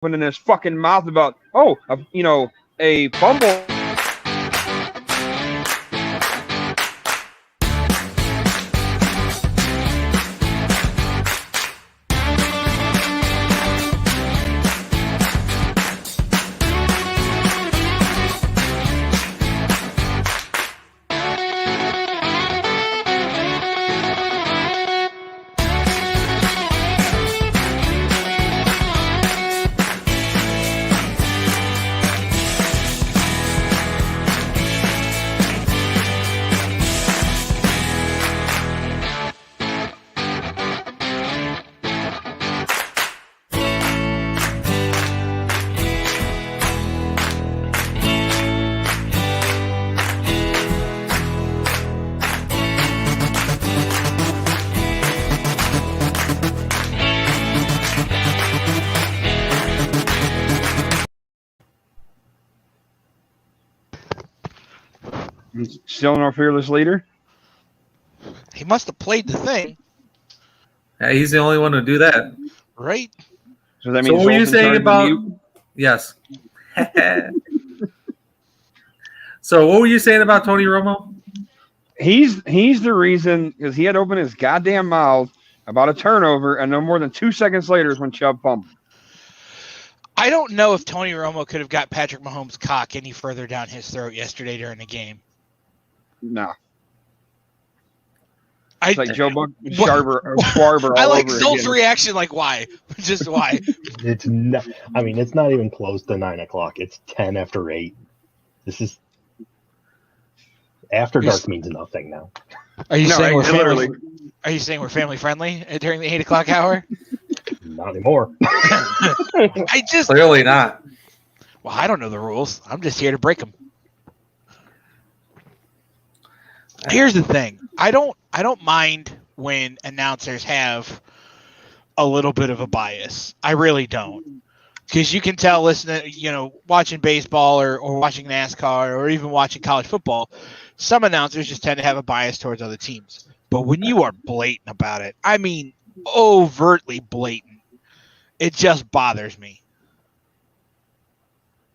opening his fucking mouth about, a fumble. Still our fearless leader. He must have played the thing. Yeah, he's the only one to do that. Right? So that So means what were you Zoltan saying charging about you? Yes. So what were you saying about Tony Romo? He's the reason, because he had opened his goddamn mouth about a turnover, and no more than 2 seconds later is when Chubb fumbled. I don't know if Tony Romo could have got Patrick Mahomes' cock any further down his throat yesterday during the game. No. It's like Joe Schwarber I all like over Zolt's again. reaction, like, why? Just why? It's not. I mean, it's not even close to 9 o'clock. It's 10 after 8. This is after dark means nothing now. Are you saying we're literally. Are you saying we're family friendly during the 8 o'clock hour? Not anymore. Clearly not. Well, I don't know the rules. I'm just here to break them. Here's the thing. I don't mind when announcers have a little bit of a bias. I really don't. Because you can tell listening, watching baseball or watching NASCAR or even watching college football, some announcers just tend to have a bias towards other teams. But when you are blatant about it, I mean overtly blatant, it just bothers me.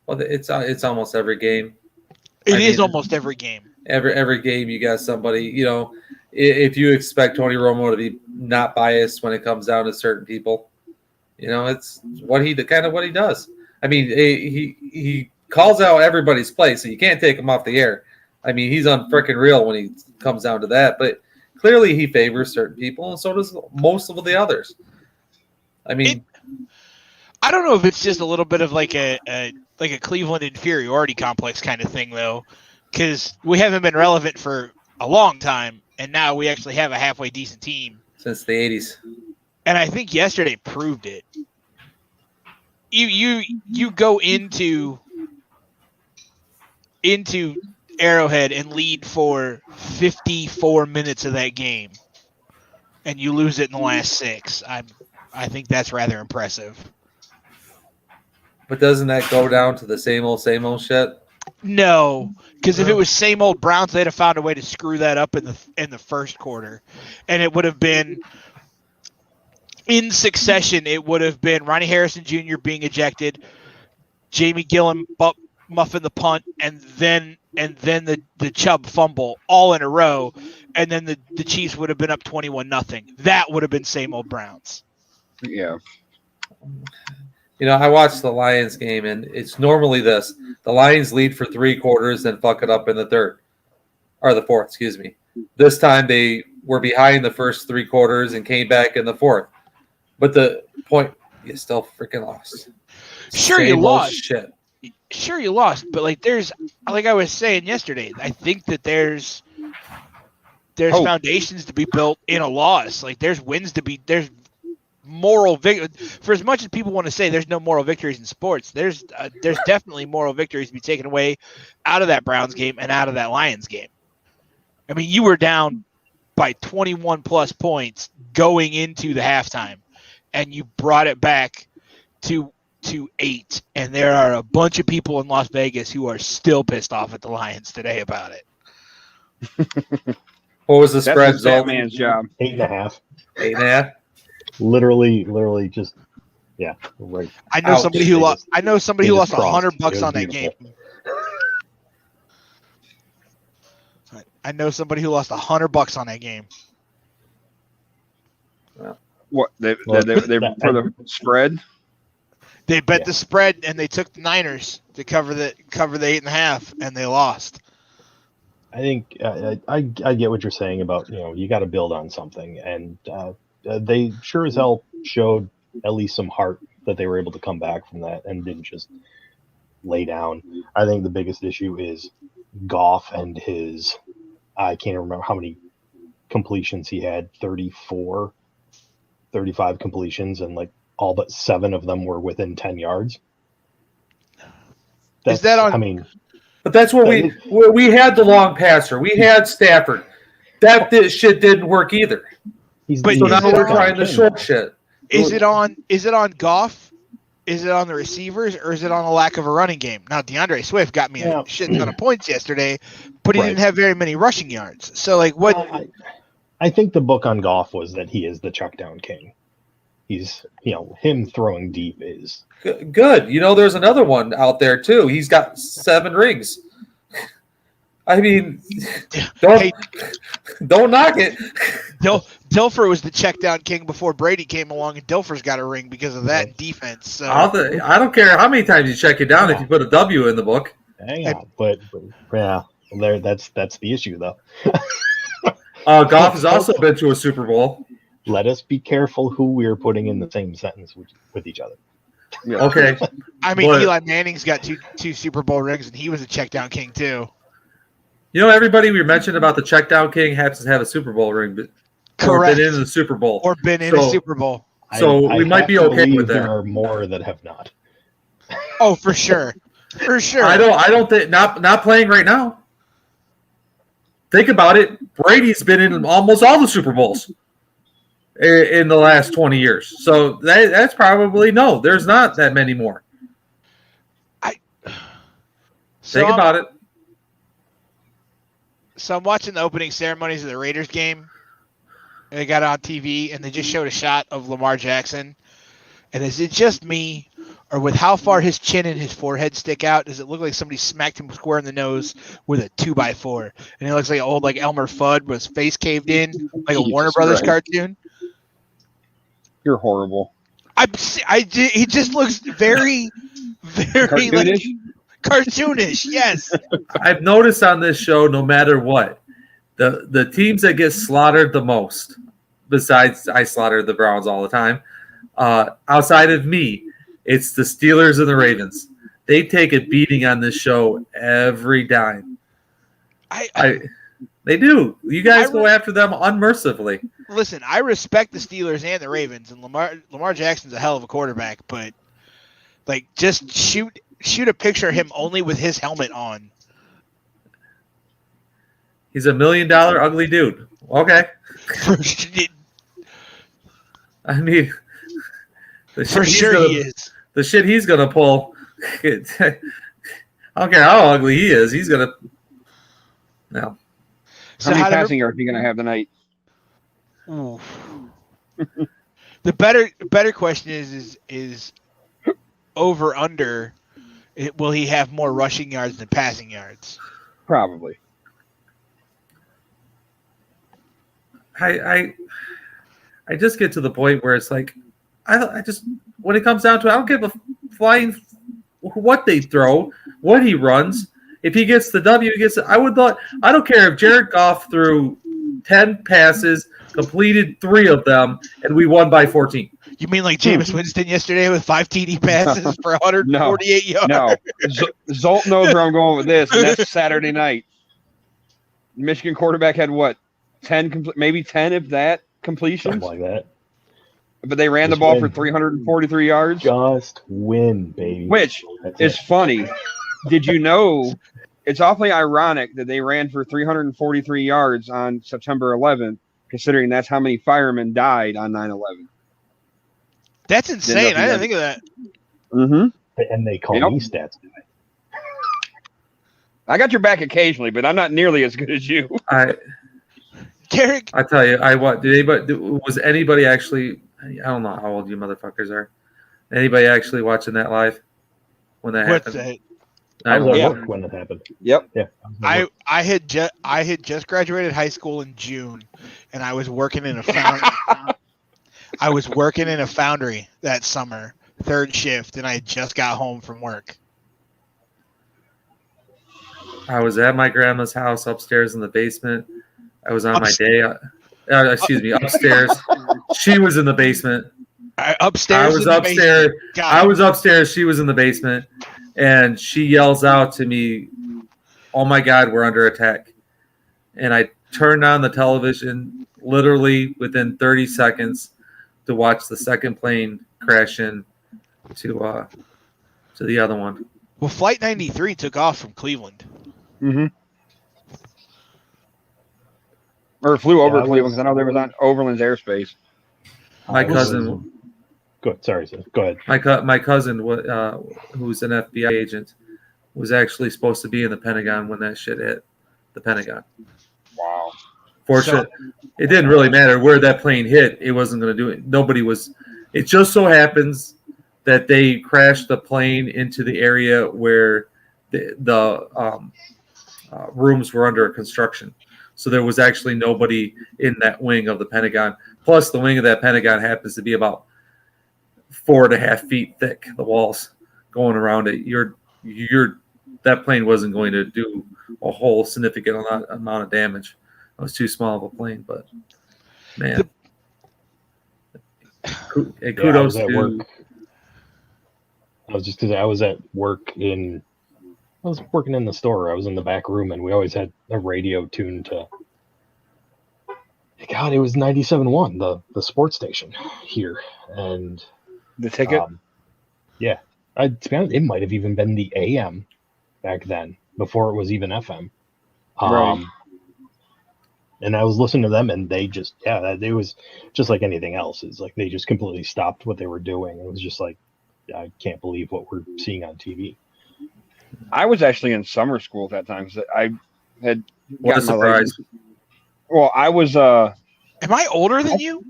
Well, it's almost every game. It is almost every game. Every game you got somebody, if you expect Tony Romo to be not biased when it comes down to certain people, it's what he does. I mean, he calls out everybody's play, so you can't take him off the air. I mean, he's unfreaking real when he comes down to that, but clearly he favors certain people, and so does most of the others. I mean, I don't know if it's just a little bit of like a Cleveland inferiority complex kind of thing, though, because we haven't been relevant for a long time, and now we actually have a halfway decent team since the 80s. And I think yesterday proved it. You go into Arrowhead and lead for 54 minutes of that game, and you lose it in the last 6. I think that's rather impressive. But doesn't that go down to the same old shit? No, because if it was same old Browns, they'd have found a way to screw that up in the first quarter, and it would have been in succession. It would have been Ronnie Harrison Jr. being ejected, Jamie Gillan muffing the punt, and then the Chubb fumble all in a row, and then the Chiefs would have been up 21-0. That would have been same old Browns. Yeah. I watched the Lions game, and it's normally this. The Lions lead for 3 quarters, then fuck it up in the third. Or the fourth, excuse me. This time they were behind the first 3 quarters and came back in the fourth. But the point, you still freaking lost. Sure, you lost. Shit. Sure, you lost. But like I was saying yesterday, I think that there's foundations to be built in a loss. Like there's wins to be, there's moral victory. For as much as people want to say there's no moral victories in sports, there's definitely moral victories to be taken away out of that Browns game and out of that Lions game. I mean, you were down by 21 plus points going into the halftime, and you brought it back to 8. And there are a bunch of people in Las Vegas who are still pissed off at the Lions today about it. What was the spread? That's man's job. 8.5. 8.5. Literally just Yeah, right. I know Ouch. somebody who lost. I know somebody who They just lost crossed. $100 It was on that game. beautiful. I know somebody who lost $100 on that game. What they Well, for the spread? They bet Yeah. the spread and they took the Niners to cover the 8.5, and they lost. I think I get what you're saying about, you got to build on something, and they sure as hell showed at least some heart that they were able to come back from that and didn't just lay down. I think the biggest issue is Goff and his, I can't remember how many completions he had, 34, 35 completions, and like all but 7 of them were within 10 yards. Is that on? I mean, But that's where we had the long passer. We had Stafford. Shit didn't work either. But So is now it we're on- trying the short shit. Is it on Goff? Is it on the receivers, or is it on a lack of a running game? Now, DeAndre Swift got me Yeah. a shit ton of points yesterday, but he Right. didn't have very many rushing yards. So, like, what? I think the book on Goff was that he is the check down king. He's, him throwing deep is. Good. There's another one out there too. He's got 7 rings. I mean, don't knock it. Dilfer was the check down king before Brady came along, and Dilfer's got a ring because of that defense. So I don't care how many times you check it down if you put a W in the book. Hang on, but yeah, that's the issue though. Goff has also been to a Super Bowl. Let us be careful who we're putting in the same sentence with each other. Yeah. Okay. I mean, But- Eli Manning's got two Super Bowl rings, and he was a check down king too. Everybody we mentioned about the check down king happens to have a Super Bowl ring, but Correct. or been in the Super Bowl. Or been in a Super Bowl. So we might have be to okay believe with that. There are more that have not. Oh, for sure. For sure. I don't think not playing right now. Think about it. Brady's been in almost all the Super Bowls in the last 20 years. So that's probably no. There's not that many more. Think about it. So I'm watching the opening ceremonies of the Raiders game. And they got it on TV, and they just showed a shot of Lamar Jackson. And is it just me, or with how far his chin and his forehead stick out, does it look like somebody smacked him square in the nose with a 2x4? And it looks like old Elmer Fudd with his face caved in, like a Jesus Warner Brothers Christ. cartoon. You're horrible. He just looks very, very like cartoonish. Yes. I've noticed on this show, no matter what, the teams that get slaughtered the most, besides I slaughter the Browns all the time, outside of me, it's the Steelers and the Ravens. They take a beating on this show every time. They do. You guys go after them unmercifully. Listen, I respect the Steelers and the Ravens, and Lamar Jackson's a hell of a quarterback, but like just shoot a picture of him only with his helmet on. He's $1 million ugly dude. Okay. I mean, For sure he is. The shit he's gonna pull. I don't care how ugly he is. He's gonna. No. How many passing yards are you going to have tonight? Ooh. The better question is over under. Will he have more rushing yards than passing yards? Probably. I just get to the point where it's like, I just when it comes down to it, I don't give a flying what they throw, what he runs. If he gets the W, he gets it. I don't care if Jared Goff threw 10 passes, completed 3 of them, and we won by 14. You mean like Jameis Winston yesterday with 5 TD passes for 148 yards? No. Zolt knows where I'm going with this, and that's Saturday night. Michigan quarterback had what? 10, maybe 10 if that completions. Something like that. But they ran the ball for 343 yards. Just win, baby. Which is funny. Did you know it's awfully ironic that they ran for 343 yards on September 11th, considering that's how many firemen died on 9/11? That's insane. I didn't think of that. Mm-hmm. And they call me stats. I got your back occasionally, but I'm not nearly as good as you. Derek, I tell you, was anybody actually? I don't know how old you motherfuckers are. Anybody actually watching that live when that What's happened? that? I was at Yeah. work when it happened. Yep. Yeah. I had just graduated high school in June, and I was working in a foundry. I was working in a foundry that summer, third shift, and I just got home from work. I was at my grandma's house upstairs in the basement. I was on my day. Upstairs. She was in the basement. Upstairs. I was in the upstairs. basement. Got I it. was upstairs. She was in the basement, and she yells out to me, "Oh my God, we're under attack!" And I turned on the television literally within 30 seconds to watch the second plane crash in to the other one. Well, Flight 93 took off from Cleveland. Mm-hmm. Or flew over Yeah, I Cleveland was- because I know they was on Overland's airspace. My I was- cousin, Good. Sorry, sir. Go ahead. my cousin, who's an FBI agent, was actually supposed to be in the Pentagon when that shit hit the Pentagon. Wow. Fortunately, it didn't really matter where that plane hit. It wasn't going to do it. Nobody was. It just so happens that they crashed the plane into the area where the rooms were under construction. So there was actually nobody in that wing of the Pentagon. Plus, the wing of that Pentagon happens to be about 4.5 feet thick. The walls going around it. That plane wasn't going to do a whole significant amount of damage. It was too small of a plane, but man, and Yeah, I was kudos at to. work. I was just because I was at work I was working in the store. I was in the back room, and we always had a radio tuned to. God, it was 97.1, the sports station here, and The ticket? yeah, to be honest, it might have even been the AM back then before it was even FM. Right. And I was listening to them, and they just it was just like anything else. It's like they just completely stopped what they were doing. It was just like, I can't believe what we're seeing on TV. I was actually in summer school at that time. So I had What a gotten my surprise! license. Well, I was Am I older than you?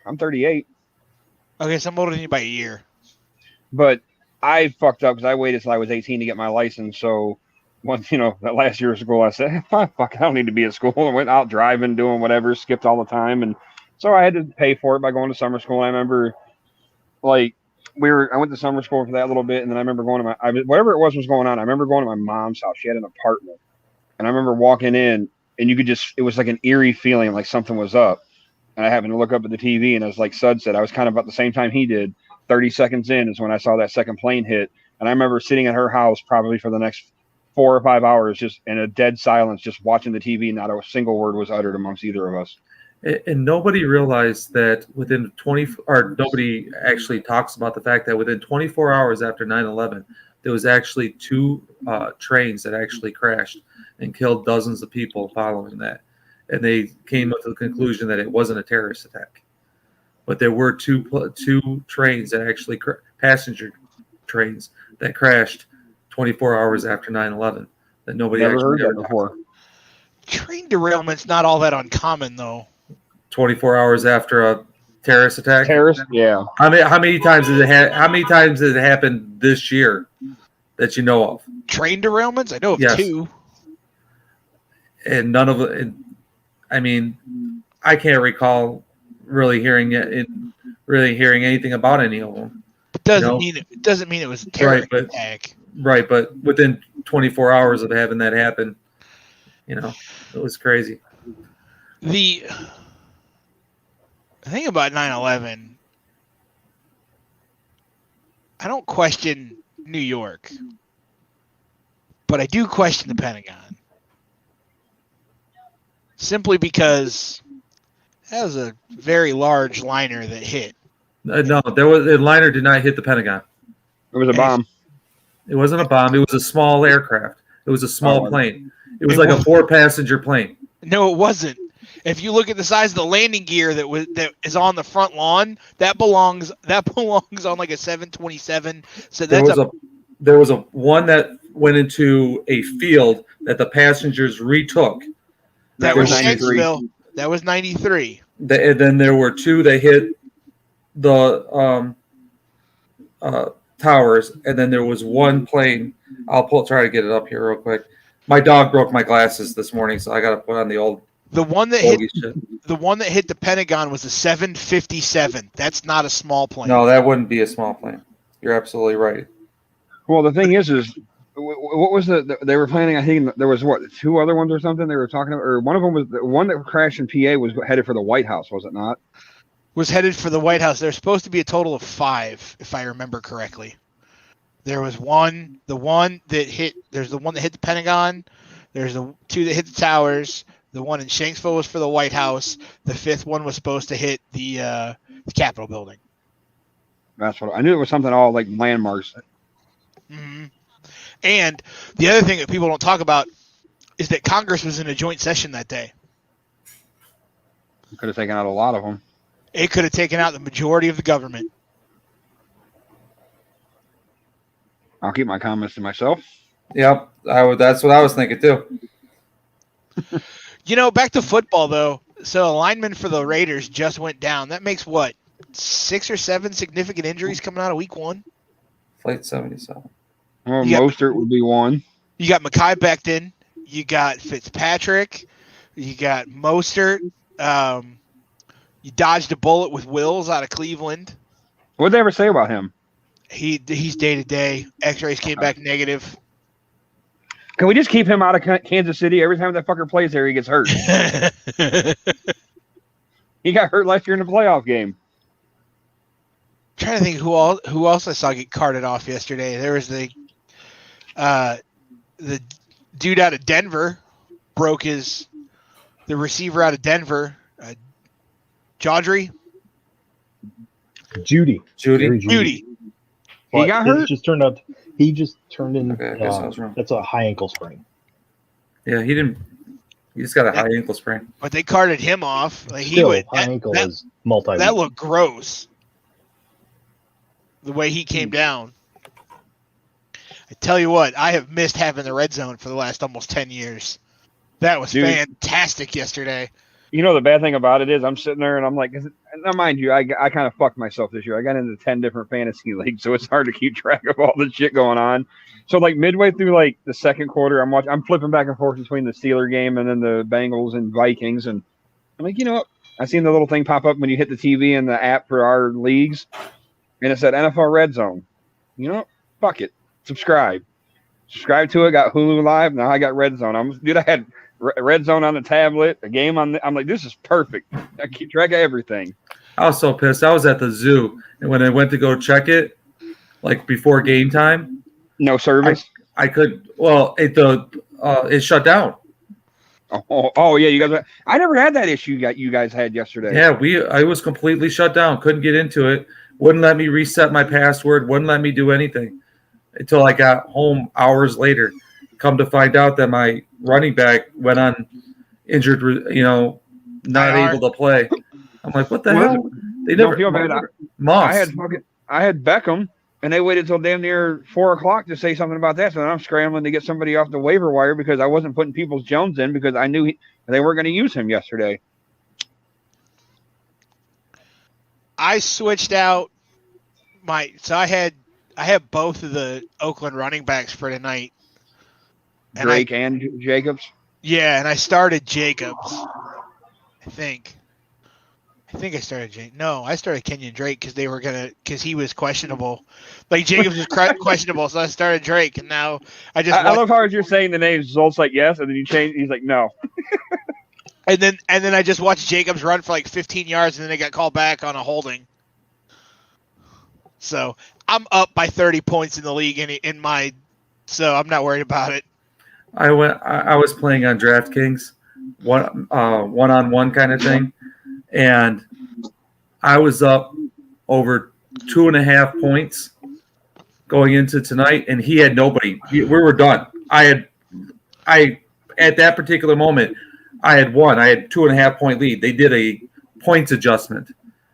I'm 38, Okay, so I'm older than you by a year. but I fucked up because I waited till I was 18 to get my license. So once that last year of school, I said, fuck, I don't need to be at school. I went out driving, doing whatever, skipped all the time, and so I had to pay for it by going to summer school. And I remember, like, I went to summer school for that little bit, and then I remember going to whatever it was going on. I remember going to my mom's house. She had an apartment, and I remember walking in, and it was like an eerie feeling, like something was up. And I happened to look up at the TV, and as like Sud said, I was kind of about the same time he did. 30 seconds in is when I saw that second plane hit, and I remember sitting at her house probably for the next 4 or 5 hours, just in a dead silence, just watching the TV. Not a single word was uttered amongst either of us. And nobody realized that nobody actually talks about the fact that within 24 hours after 9/11, there was actually 2 trains that actually crashed and killed dozens of people following that. And they came up to the conclusion that it wasn't a terrorist attack. But there were two trains that actually passenger trains that crashed 24 hours after 9/11 that nobody Never actually heard ever that talks before. about. Train derailment's not all that uncommon, though. 24 hours after a terrorist attack. Terrorist? Yeah. How many times has it happened this year that you know of? Train derailments? I know of Yes. 2. And none of it. I mean, I can't recall really hearing anything about any of them. It doesn't mean it was a terrorist attack. Right, but within 24 hours of having that happen, it was crazy. The thing about 9/11, I don't question New York, but I do question the Pentagon. Simply because that was a very large liner that hit. No, the liner did not hit the Pentagon. It was a bomb. It wasn't a bomb. It was a small aircraft. It was a small plane. It was like a 4-passenger plane. No, it wasn't. If you look at the size of the landing gear that is on the front lawn, that belongs on like a 727. So that's there was a one that went into a field that the passengers retook. That was 93. Shanksville. That was 93. And then there were 2 that hit the towers, and then there was one plane. Try to get it up here real quick. My dog broke my glasses this morning, so I got to put on the old The one that bogey hit shit. the one that hit the Pentagon was a 757. That's not a small plane. No, that wouldn't be a small plane. You're absolutely right. Well, the thing is what was they were planning? I think there was two other ones or something they were talking about, or one of them was the one that crashed in PA was headed for the White House, was it not? Was headed for the White House. There's supposed to be a total of 5, if I remember correctly. There was the one that hit the Pentagon. There's the 2 that hit the towers. The one in Shanksville was for the White House. The 5th one was supposed to hit the Capitol building. That's what I knew. It was something all like landmarks. Mm-hmm. And the other thing that people don't talk about is that Congress was in a joint session that day. Could have taken out a lot of them. It could have taken out the majority of the government. I'll keep my comments to myself. Yep, that's what I was thinking too. Back to football though. So a lineman for the Raiders just went down. That makes 6 or 7 significant injuries coming out of week 1? Flight 77. Well, Mostert would be one. You got Mekhi Becton. You got Fitzpatrick. You got Mostert. You dodged a bullet with Wills out of Cleveland. What did they ever say about him? He's day to day. X-rays came back negative. Can we just keep him out of Kansas City? Every time that fucker plays there, he gets hurt. He got hurt last year in the playoff game. Trying to think who else I saw get carted off yesterday. There was the dude out of Denver the receiver out of Denver, Judy. Judy. He got hurt. He just turned in. Okay, I guess I was wrong. That's a high ankle sprain. Yeah, he didn't. He just got a high ankle sprain. But they carted him off. Like High ankle is multi. That looked gross. The way he came down. I tell you what, I have missed having the red zone for the last almost 10 years. That was fantastic yesterday. You know, the bad thing about it is I'm sitting there and I'm like, now mind you, I kind of fucked myself this year. I got into 10 different fantasy leagues, so it's hard to keep track of all the shit going on. So like midway through like the second quarter, I'm flipping back and forth between the Steeler game and then the Bengals and Vikings. And I'm like, you know what? I seen the little thing pop up when you hit the TV and the app for our leagues. And it said NFL Red Zone. You know, fuck it. Subscribe to it. Got Hulu Live. Now I got Red Zone. I had Red Zone on the tablet. A game on. I'm like, this is perfect. I keep track of everything. I was so pissed. I was at the zoo, and when I went to go check it, like before game time, no service. I could. Well, it shut down. Oh yeah, you guys. I never had that issue you guys had yesterday. Yeah, I was completely shut down. Couldn't get into it. Wouldn't let me reset my password. Wouldn't let me do anything until I got home hours later. Come to find out that my running back went on injured. Not able to play. I'm like, what the hell? They never feel bad. I had Beckham, and they waited till damn near 4:00 to say something about that. So then I'm scrambling to get somebody off the waiver wire because I wasn't putting Peoples Jones in because I knew they weren't going to use him yesterday. I switched out I had both of the Oakland running backs for tonight. Drake and Jacobs? Yeah, and I started Jacobs. I think I started Jacobs. No, I started Kenyon Drake because he was questionable. Like Jacobs was questionable, so I started Drake, and now I love how you're saying the name. Zolt's like yes, and then you change. He's like no. And then I just watched Jacobs run for like 15 yards, and then they got called back on a holding. So I'm up by 30 points in the league so I'm not worried about it. I was playing on DraftKings, one-on-one kind of thing, and I was up over 2.5 points going into tonight, and he had nobody. We were done. At that particular moment, I had won. I had 2.5 point lead. They did a points adjustment.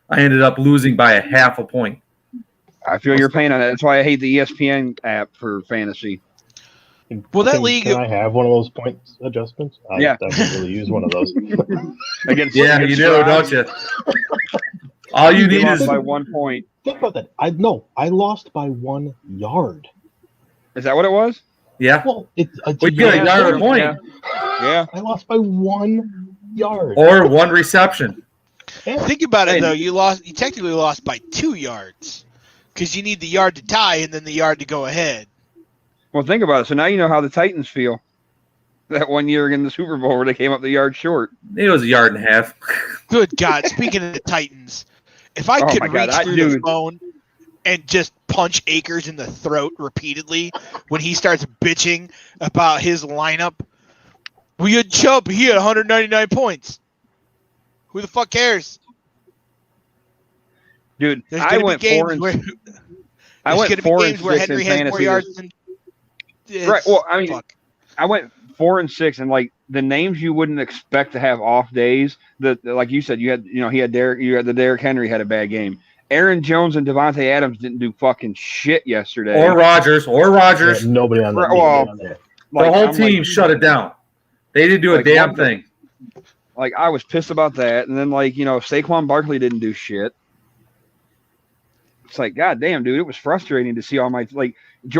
I ended up losing by 0.5 point. I feel your pain on it. That's why I hate the ESPN app for fantasy. Well, that can, league- Can I have one of those point adjustments? Yeah. I could really use one of those. Against Yeah, you do, Stroud, don't you? All you He need lost is by 1 point. Think about that. I lost by 1 yard. Is that what it was? yeah. Well, it's a We get a Yeah, yard sure. a point Yeah. Yeah. I lost by 1 yard. or 1 reception. Yeah. Think about it Hey. though. You technically lost by 2 yards because you need the yard to tie and then the yard to go ahead. Well, think about it. So now you know how the Titans feel. That 1 year in the Super Bowl where they came up the yard short. It was a yard and a half. Good God! Speaking of the Titans, if I Oh could my God, reach that through the dude. phone and just punch Akers in the throat repeatedly when he starts bitching about his lineup, we had Chubb. He had 199 points. Who the fuck cares? Dude, There's I gonna be went games 4 and where I there's went gonna be 4 and games where 6 in Henry has more fantasy. yards than. Right, well, I mean, fuck. I went 4 and 6, and like the names you wouldn't expect to have off days. Like you said, he had Derek. You had the Derrick Henry had a bad game. Aaron Jones and Devontae Adams didn't do fucking shit yesterday. Or Rodgers. Yeah, nobody on that. Right, well, team. Like, the whole I'm team like, shut it down. They didn't do a Like, damn what the- thing. Like I was pissed about that, and then Saquon Barkley didn't do shit. It's like, God damn, dude, it was frustrating to see all my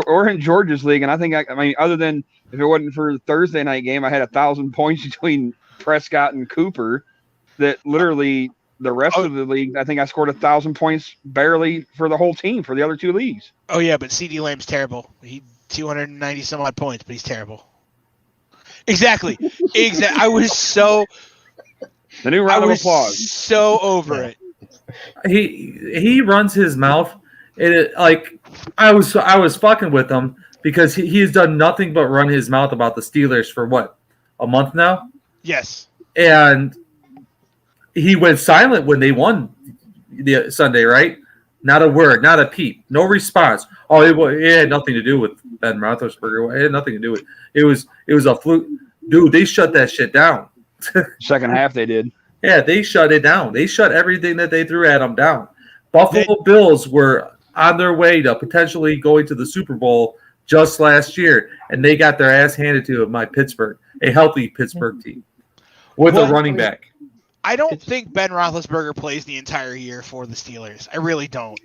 or in Georgia's league, and I think I mean, other than if it wasn't for the Thursday night game, I had 1,000 points between Prescott and Cooper. That literally the rest of the league, I think I scored 1,000 points barely for the whole team for the other 2 leagues. Oh yeah, but CD Lamb's terrible. He 290 some odd points, but he's terrible. Exactly. I was so. The new I round of was applause. so over it. He runs his mouth. I was fucking with him because he's done nothing but run his mouth about the Steelers for what, a month now, Yes. and he went silent when they won the Sunday, right? Not a word, not a peep, no response. Oh, it had nothing to do with Ben Roethlisberger. It had nothing to do with it. Was a fluke, dude. They shut that shit down. Second half they did. Yeah, they shut it down. They shut everything that they threw at them down. Buffalo Bills were on their way to potentially going to the Super Bowl just last year, and they got their ass handed to them by Pittsburgh, a healthy Pittsburgh team with a running back. I don't think Ben Roethlisberger plays the entire year for the Steelers. I really don't.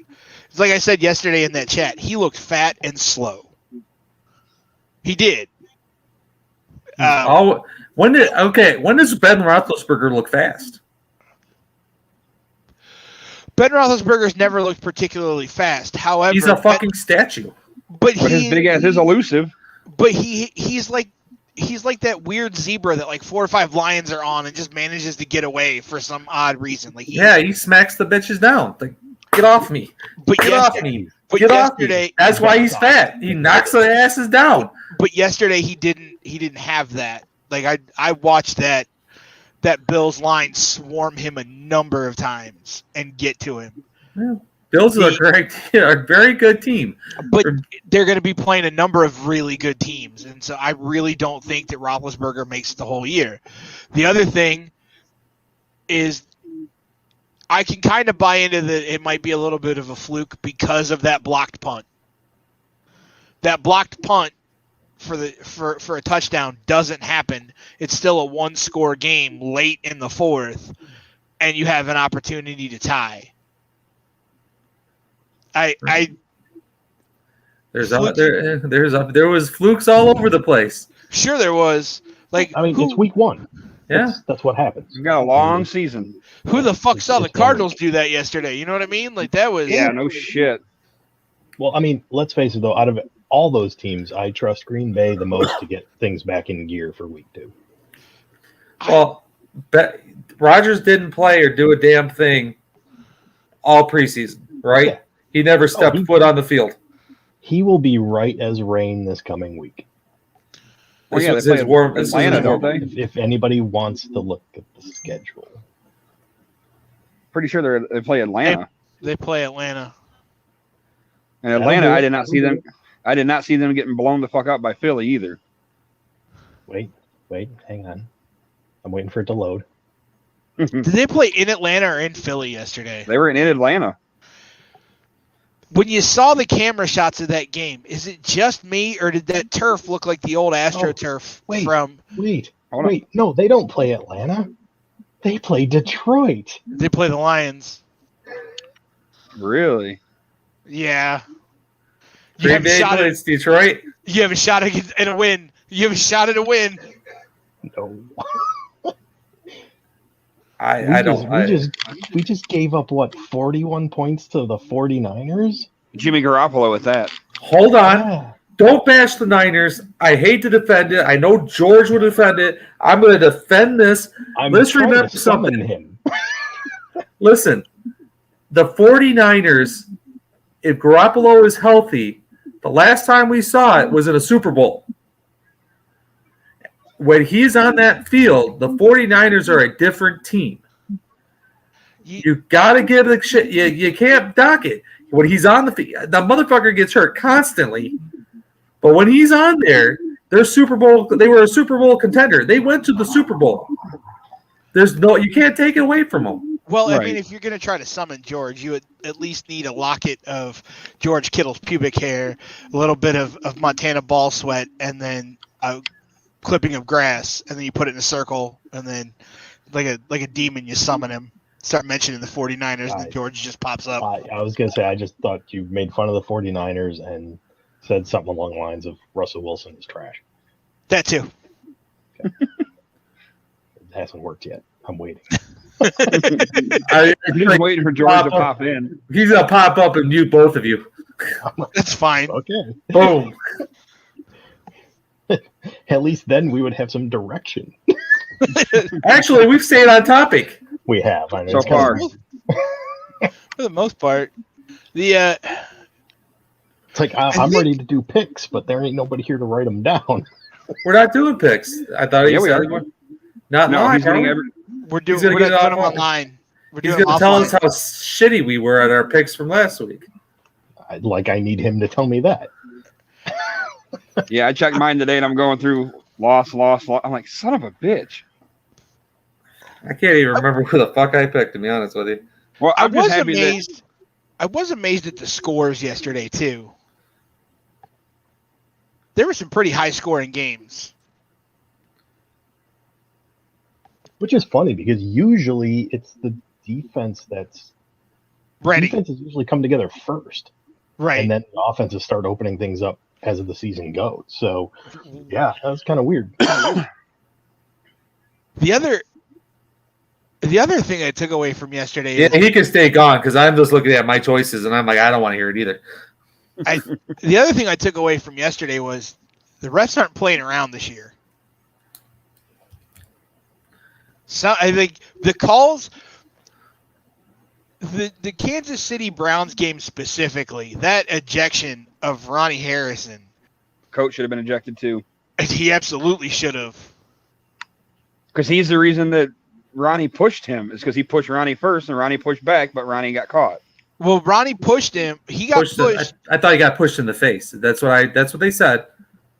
It's like I said yesterday in that chat. He looked fat and slow. He did. When does Ben Roethlisberger look fast? Ben Roethlisberger's never looked particularly fast. However, He's a fucking statue. But his big ass is elusive. But he's like that weird zebra that like 4 or 5 lions are on and just manages to get away for some odd reason. Like he smacks the bitches down. Like, get off me. Get off me. Get off me. That's why he's fat. He knocks their asses down. But yesterday he didn't have that. Like I watched that Bills line swarm him a number of times and get to him. Yeah. Bills are a very good team. But they're going to be playing a number of really good teams. And so I really don't think that Roethlisberger makes it the whole year. The other thing is I can kind of buy into that it might be a little bit of a fluke because of that blocked punt. That blocked punt for a touchdown doesn't happen. It's still a 1-score game late in the 4th, and you have an opportunity to tie. There was flukes all over the place. Sure, there was. Like, I mean, it's week 1. Yeah, that's what happens. We got a long season. Who the fuck saw the Cardinals do that yesterday? You know what I mean? Like that was. Yeah, no shit. Well, I mean, let's face it though. Out of all those teams, I trust Green Bay the most to get things back in gear for week 2. Well, Rodgers didn't play or do a damn thing all preseason, right? Yeah. He never stepped foot on the field. He will be right as rain this coming week. Well, yeah, This was Atlanta, don't they? If anybody wants to look at the schedule, Pretty sure they play Atlanta. They play Atlanta. And Atlanta, I did not see them. I did not see them getting blown the fuck up by Philly either. wait, hang on. I'm waiting for it to load. Did they play in Atlanta or in Philly yesterday? They were in Atlanta. When you saw the camera shots of that game, is it just me, or did that turf look like the old AstroTurf from? Wait. No, they don't play Atlanta. They play Detroit. They play the Lions. Really? Yeah. Green Bay plays Detroit. You have a shot at a win. You have a shot at a win. No. We just gave up, 41 points to the 49ers? Jimmy Garoppolo with that. Hold on. Yeah. Don't bash the Niners. I hate to defend it. I know George would defend it. I'm going to defend this. Let's remember something. Him. Listen, the 49ers, if Garoppolo is healthy, the last time we saw it was in a Super Bowl. When he's on that field, the 49ers are a different team. You got to give the shit. You can't dock it. When he's on the field, the motherfucker gets hurt constantly. But when he's on there, they were a Super Bowl contender. They went to the Super Bowl. You can't take it away from them. Well, I mean, if you're going to try to summon George, you would at least need a locket of George Kittle's pubic hair, a little bit of Montana ball sweat, and then a clipping of grass, and then you put it in a circle, and then like a demon, you summon him. Start mentioning the 49ers, and then George just pops up. I was going to say, I just thought you made fun of the 49ers and said something along the lines of Russell Wilson is trash. That too. Okay. It hasn't worked yet. I'm waiting. I'm waiting for George to pop in. He's going to pop up and mute both of you. That's fine. Okay. Boom. At least then we would have some direction. Actually, we've stayed on topic. We have. I mean, so far. For the most part. It's like, I'm ready to do picks, but there ain't nobody here to write them down. We're not doing picks. I thought we are. Not no, live. We're doing them online. He's going to tell us how shitty we were at our picks from last week. I need him to tell me that. Yeah, I checked mine today, and I'm going through loss. I'm like, son of a bitch. I can't even remember who the fuck I picked, to be honest with you. Well, I was amazed. I was amazed at the scores yesterday too. There were some pretty high-scoring games. Which is funny because usually it's the defense that's ready. Defenses usually come together first, right? And then the offenses start opening things up as the season goes. So, yeah, that was kind of weird. The other thing I took away from yesterday is he can stay gone because I'm just looking at my choices and I'm like, I don't want to hear it either. The other thing I took away from yesterday was the refs aren't playing around this year. So I think the calls, the Kansas City Browns game specifically, that ejection of Ronnie Harrison. Coach should have been ejected too. He absolutely should have. Because he's the reason that Ronnie pushed him. It's because he pushed Ronnie first and Ronnie pushed back, but Ronnie got caught. Well, Ronnie pushed him. He got pushed. I thought he got pushed in the face. That's what they said.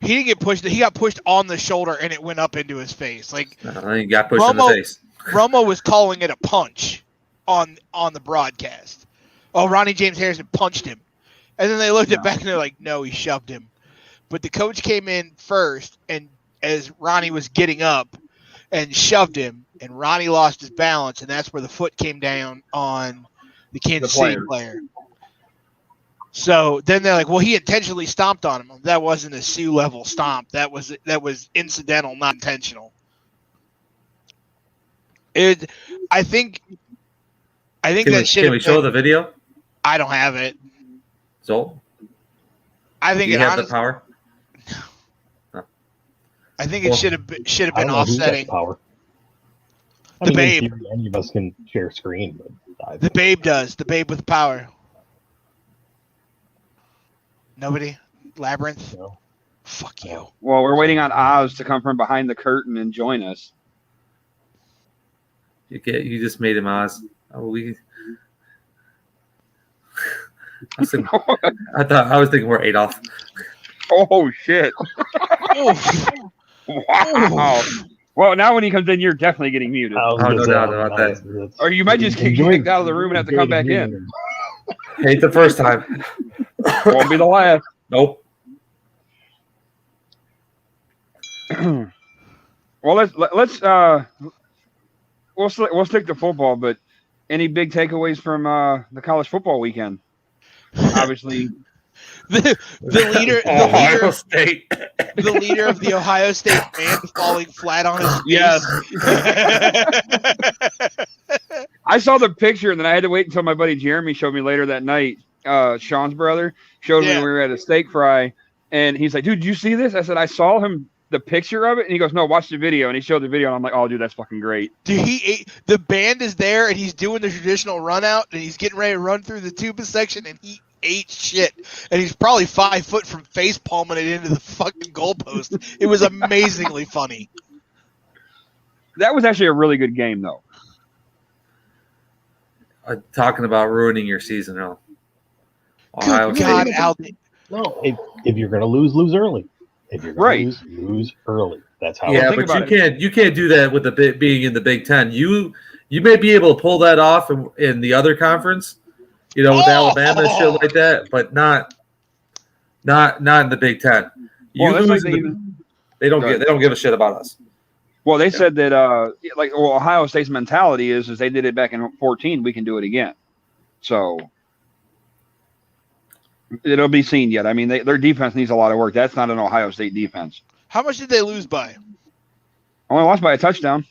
He didn't get pushed. He got pushed on the shoulder, and it went up into his face. Like he got pushed in the face. Romo was calling it a punch on the broadcast. Oh, Ronnie James Harrison punched him, and then they looked at back and they're like, "No, he shoved him." But the coach came in first, and as Ronnie was getting up, and shoved him, and Ronnie lost his balance, and that's where the foot came down on the Kansas City player. So then they're like, well, he intentionally stomped on him. That wasn't a Sue level stomp. That was incidental, not intentional. I think that should. Can we show the video? I don't have it. So I think you have the power. No. I think it should have been offsetting. Power. The Babe. Any of us can share screen, but the Babe does. The Babe with the power. Nobody? Labyrinth? No. Fuck you. Well, we're waiting on Oz to come from behind the curtain and join us. You just made him Oz. I was thinking we're Adolf. Oh shit! Wow. Well, now when he comes in, you're definitely getting muted. No doubt about that. Or you might just get kicked out of the room and have to come back in. Hate the first time. Won't be the last. Nope. Well, let's we'll stick to football, but any big takeaways from the college football weekend? Obviously, the Ohio State. the leader of the Ohio State band falling flat on his face. Yes. I saw the picture, and then I had to wait until my buddy Jeremy showed me later that night. Sean's brother showed me Yeah. when we were at a steak fry, and he's like, "Dude, did you see this?" I said, "I saw him." The picture of it, and he goes, "No, watch the video." And he showed the video, and I'm like, "Oh, dude, that's fucking great." Dude, the band is there, and he's doing the traditional run out, and he's getting ready to run through the tuba section, and he ate shit. And he's probably 5 foot from face palming it into the fucking goalpost. It was amazingly funny. That was actually a really good game, though. Talking about ruining your season, no. Ohio Good God, State. Al. No, if you're going to lose early. If you're going to lose early. That's how. Yeah, think but about you can't do that with the being in the Big Ten. You may be able to pull that off in the other conference, with Alabama and shit like that, but not in the Big Ten. Well, that's like they don't give a shit about us. Well, they said that Ohio State's mentality is they did it back in 2014, we can do it again. So it'll be seen yet. I mean, their defense needs a lot of work. That's not an Ohio State defense. How much did they lose by? Only lost by a touchdown.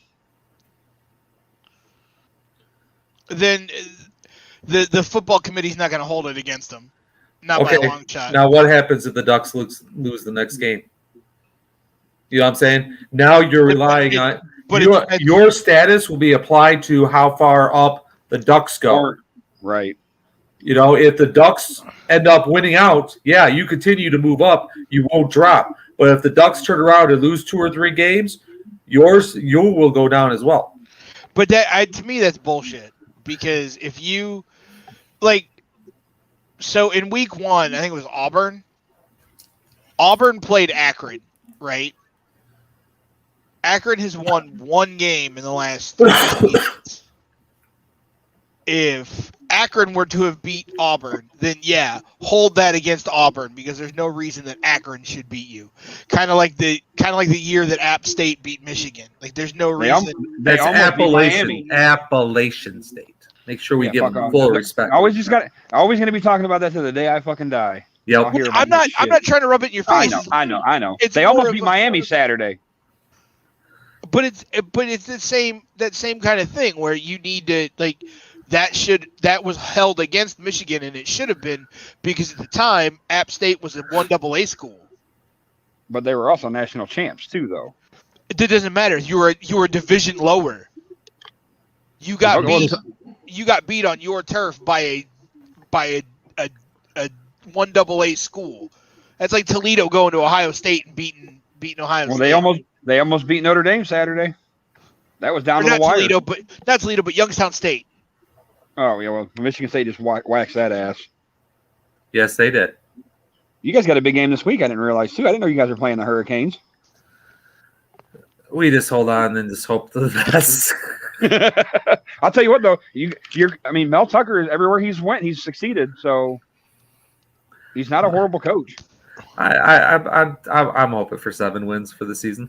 Then the football committee's not going to hold it against them. Not by a long shot. Now, what happens if the Ducks lose the next game? You know what I'm saying? Now you're relying on your status will be applied to how far up the Ducks go. Right. If the Ducks end up winning out, yeah, you continue to move up. You won't drop. But if the Ducks turn around and lose 2 or 3 games, you will go down as well. But to me, that's bullshit. Because if you so in week 1, I think it was Auburn. Auburn played Akron, right? Akron has won 1 game in the last 3 seasons. If Akron were to have beat Auburn, then yeah, hold that against Auburn because there's no reason that Akron should beat you. Kind of like the year that App State beat Michigan. Like there's no reason. That's Appalachian State. Make sure we give them full respect. Always going to be talking about that to the day I fucking die. Yep. I'm not trying to rub it in your face. I know. They almost beat Miami Saturday. But it's that same kind of thing where you need to that was held against Michigan, and it should have been because at the time App State was a 1AA school. But they were also national champs too, though. It doesn't matter. You were a division lower. You got beat on your turf by a 1AA school. That's like Toledo going to Ohio State and beating Ohio State. Well, they almost beat Notre Dame Saturday. That was down to the wire. Not Toledo, but Youngstown State. Oh, yeah, well, Michigan State just waxed that ass. Yes, they did. You guys got a big game this week, I didn't realize, too. I didn't know you guys were playing the Hurricanes. We just hold on and just hope for the best. I'll tell you what, though. Mel Tucker, everywhere he's went, he's succeeded, so he's not a horrible coach. I'm hoping for 7 wins for the season.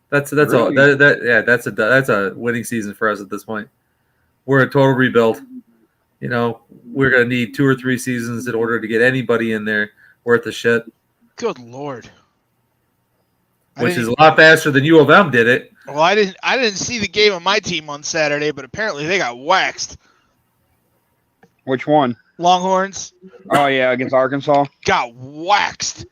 That's all. That's a winning season for us at this point. We're a total rebuild. We're going to need 2 or 3 seasons in order to get anybody in there worth a shit. Good Lord. Which is a lot faster than U of M did it. Well, I didn't see the game of my team on Saturday, but apparently they got waxed. Which one? Longhorns. Oh, yeah, against Arkansas. Got waxed.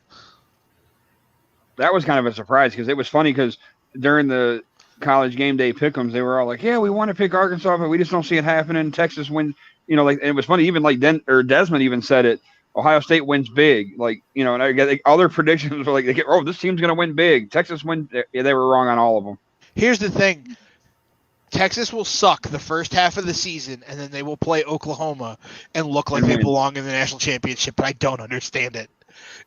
That was kind of a surprise because it was funny because during the college game day pick'ems, they were all like, "Yeah, we want to pick Arkansas, but we just don't see it happening." Texas wins, and it was funny. Even Desmond even said it. Ohio State wins big, and I get other predictions were like, this team's going to win big. Texas win. Yeah, they were wrong on all of them. Here's the thing: Texas will suck the first half of the season, and then they will play Oklahoma and look like they belong in the national championship. But I don't understand it.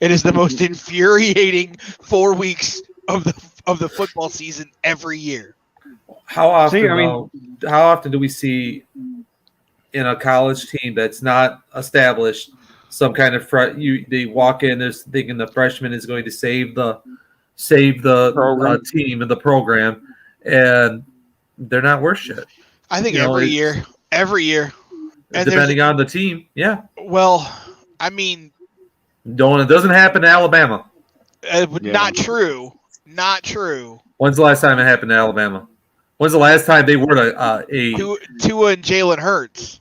It is the most infuriating 4 weeks of the football season every year. How often do we see in a college team that's not established, some kind of they walk in there thinking the freshman is going to save the Program. team and the program, and they're not worth shit. I think You know, every year. And depending on the team, yeah. Well, I mean, It doesn't happen to Alabama. not true. Not true. When's the last time it happened to Alabama? When's the last time they were a Tua and Jalen Hurts.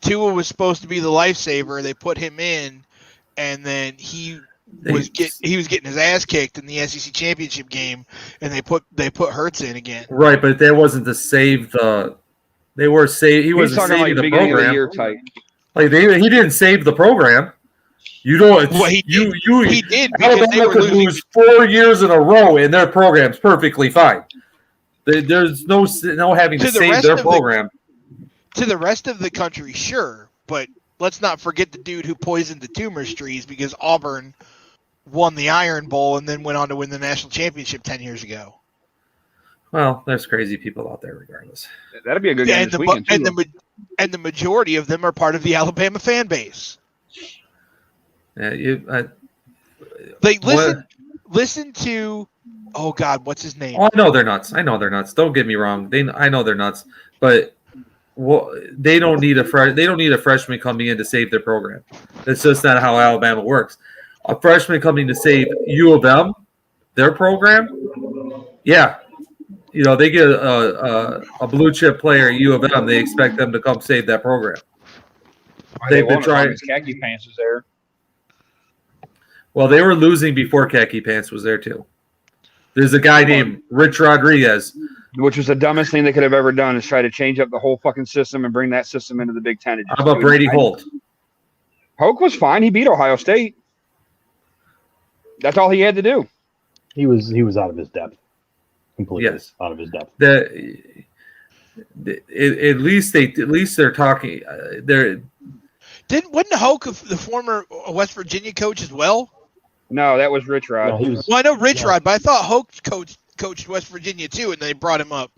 Tua was supposed to be the lifesaver. They put him in, and then he was getting his ass kicked in the SEC championship game, and they put Hurts in again. Right, but that wasn't to save the. They were saved. He wasn't saving like the beginning program. of the year type. Like he didn't save the program. You don't. Well, he did because they Alabama were could losing. lose 4 years in a row, and their program's perfectly fine. There's no having to save their program. To the rest of the country, sure, but let's not forget the dude who poisoned the tumors trees because Auburn won the Iron Bowl and then went on to win the national championship 10 years ago. Well, there's crazy people out there, regardless. That'd be a good game this weekend, too. And the majority of them are part of the Alabama fan base. Yeah, listen to, oh God, what's his name? Oh, I know they're nuts. Don't get me wrong. I know they're nuts, but they don't need a freshman coming in to save their program. That's just not how Alabama works. A freshman coming to save U of M, their program, yeah. You know, they get a blue chip player at U of M, they expect them to come save that program. They've been trying. Khaki Pants is there. Well, they were losing before Khaki Pants was there too. There's a guy named Rich Rodriguez, which was the dumbest thing they could have ever done, is try to change up the whole fucking system and bring that system into the Big Ten. How about Brady Holt? Hoke was fine. He beat Ohio State. That's all he had to do. He was out of his depth. Completely out of his depth. At least they're talking. Wasn't Hoke the former West Virginia coach as well? No, that was Rich Rod. No, I know Rich Rod, but I thought Hoke coached West Virginia too, and they brought him up.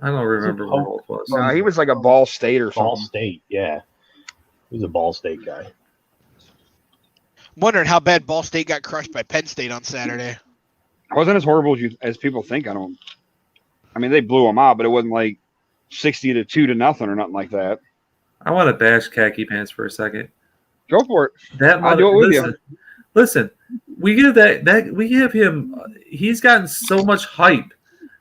I don't remember what Holt was. No, he was like a Ball State or something. Ball State, yeah. He was a Ball State guy. I'm wondering how bad Ball State got crushed by Penn State on Saturday. It wasn't as horrible as people think. I mean, they blew them out, but it wasn't like 60-2 to nothing or nothing like that. I want to bash Khaki Pants for a second. Go for it. I'll do it with you. Listen, we give him. He's gotten so much hype,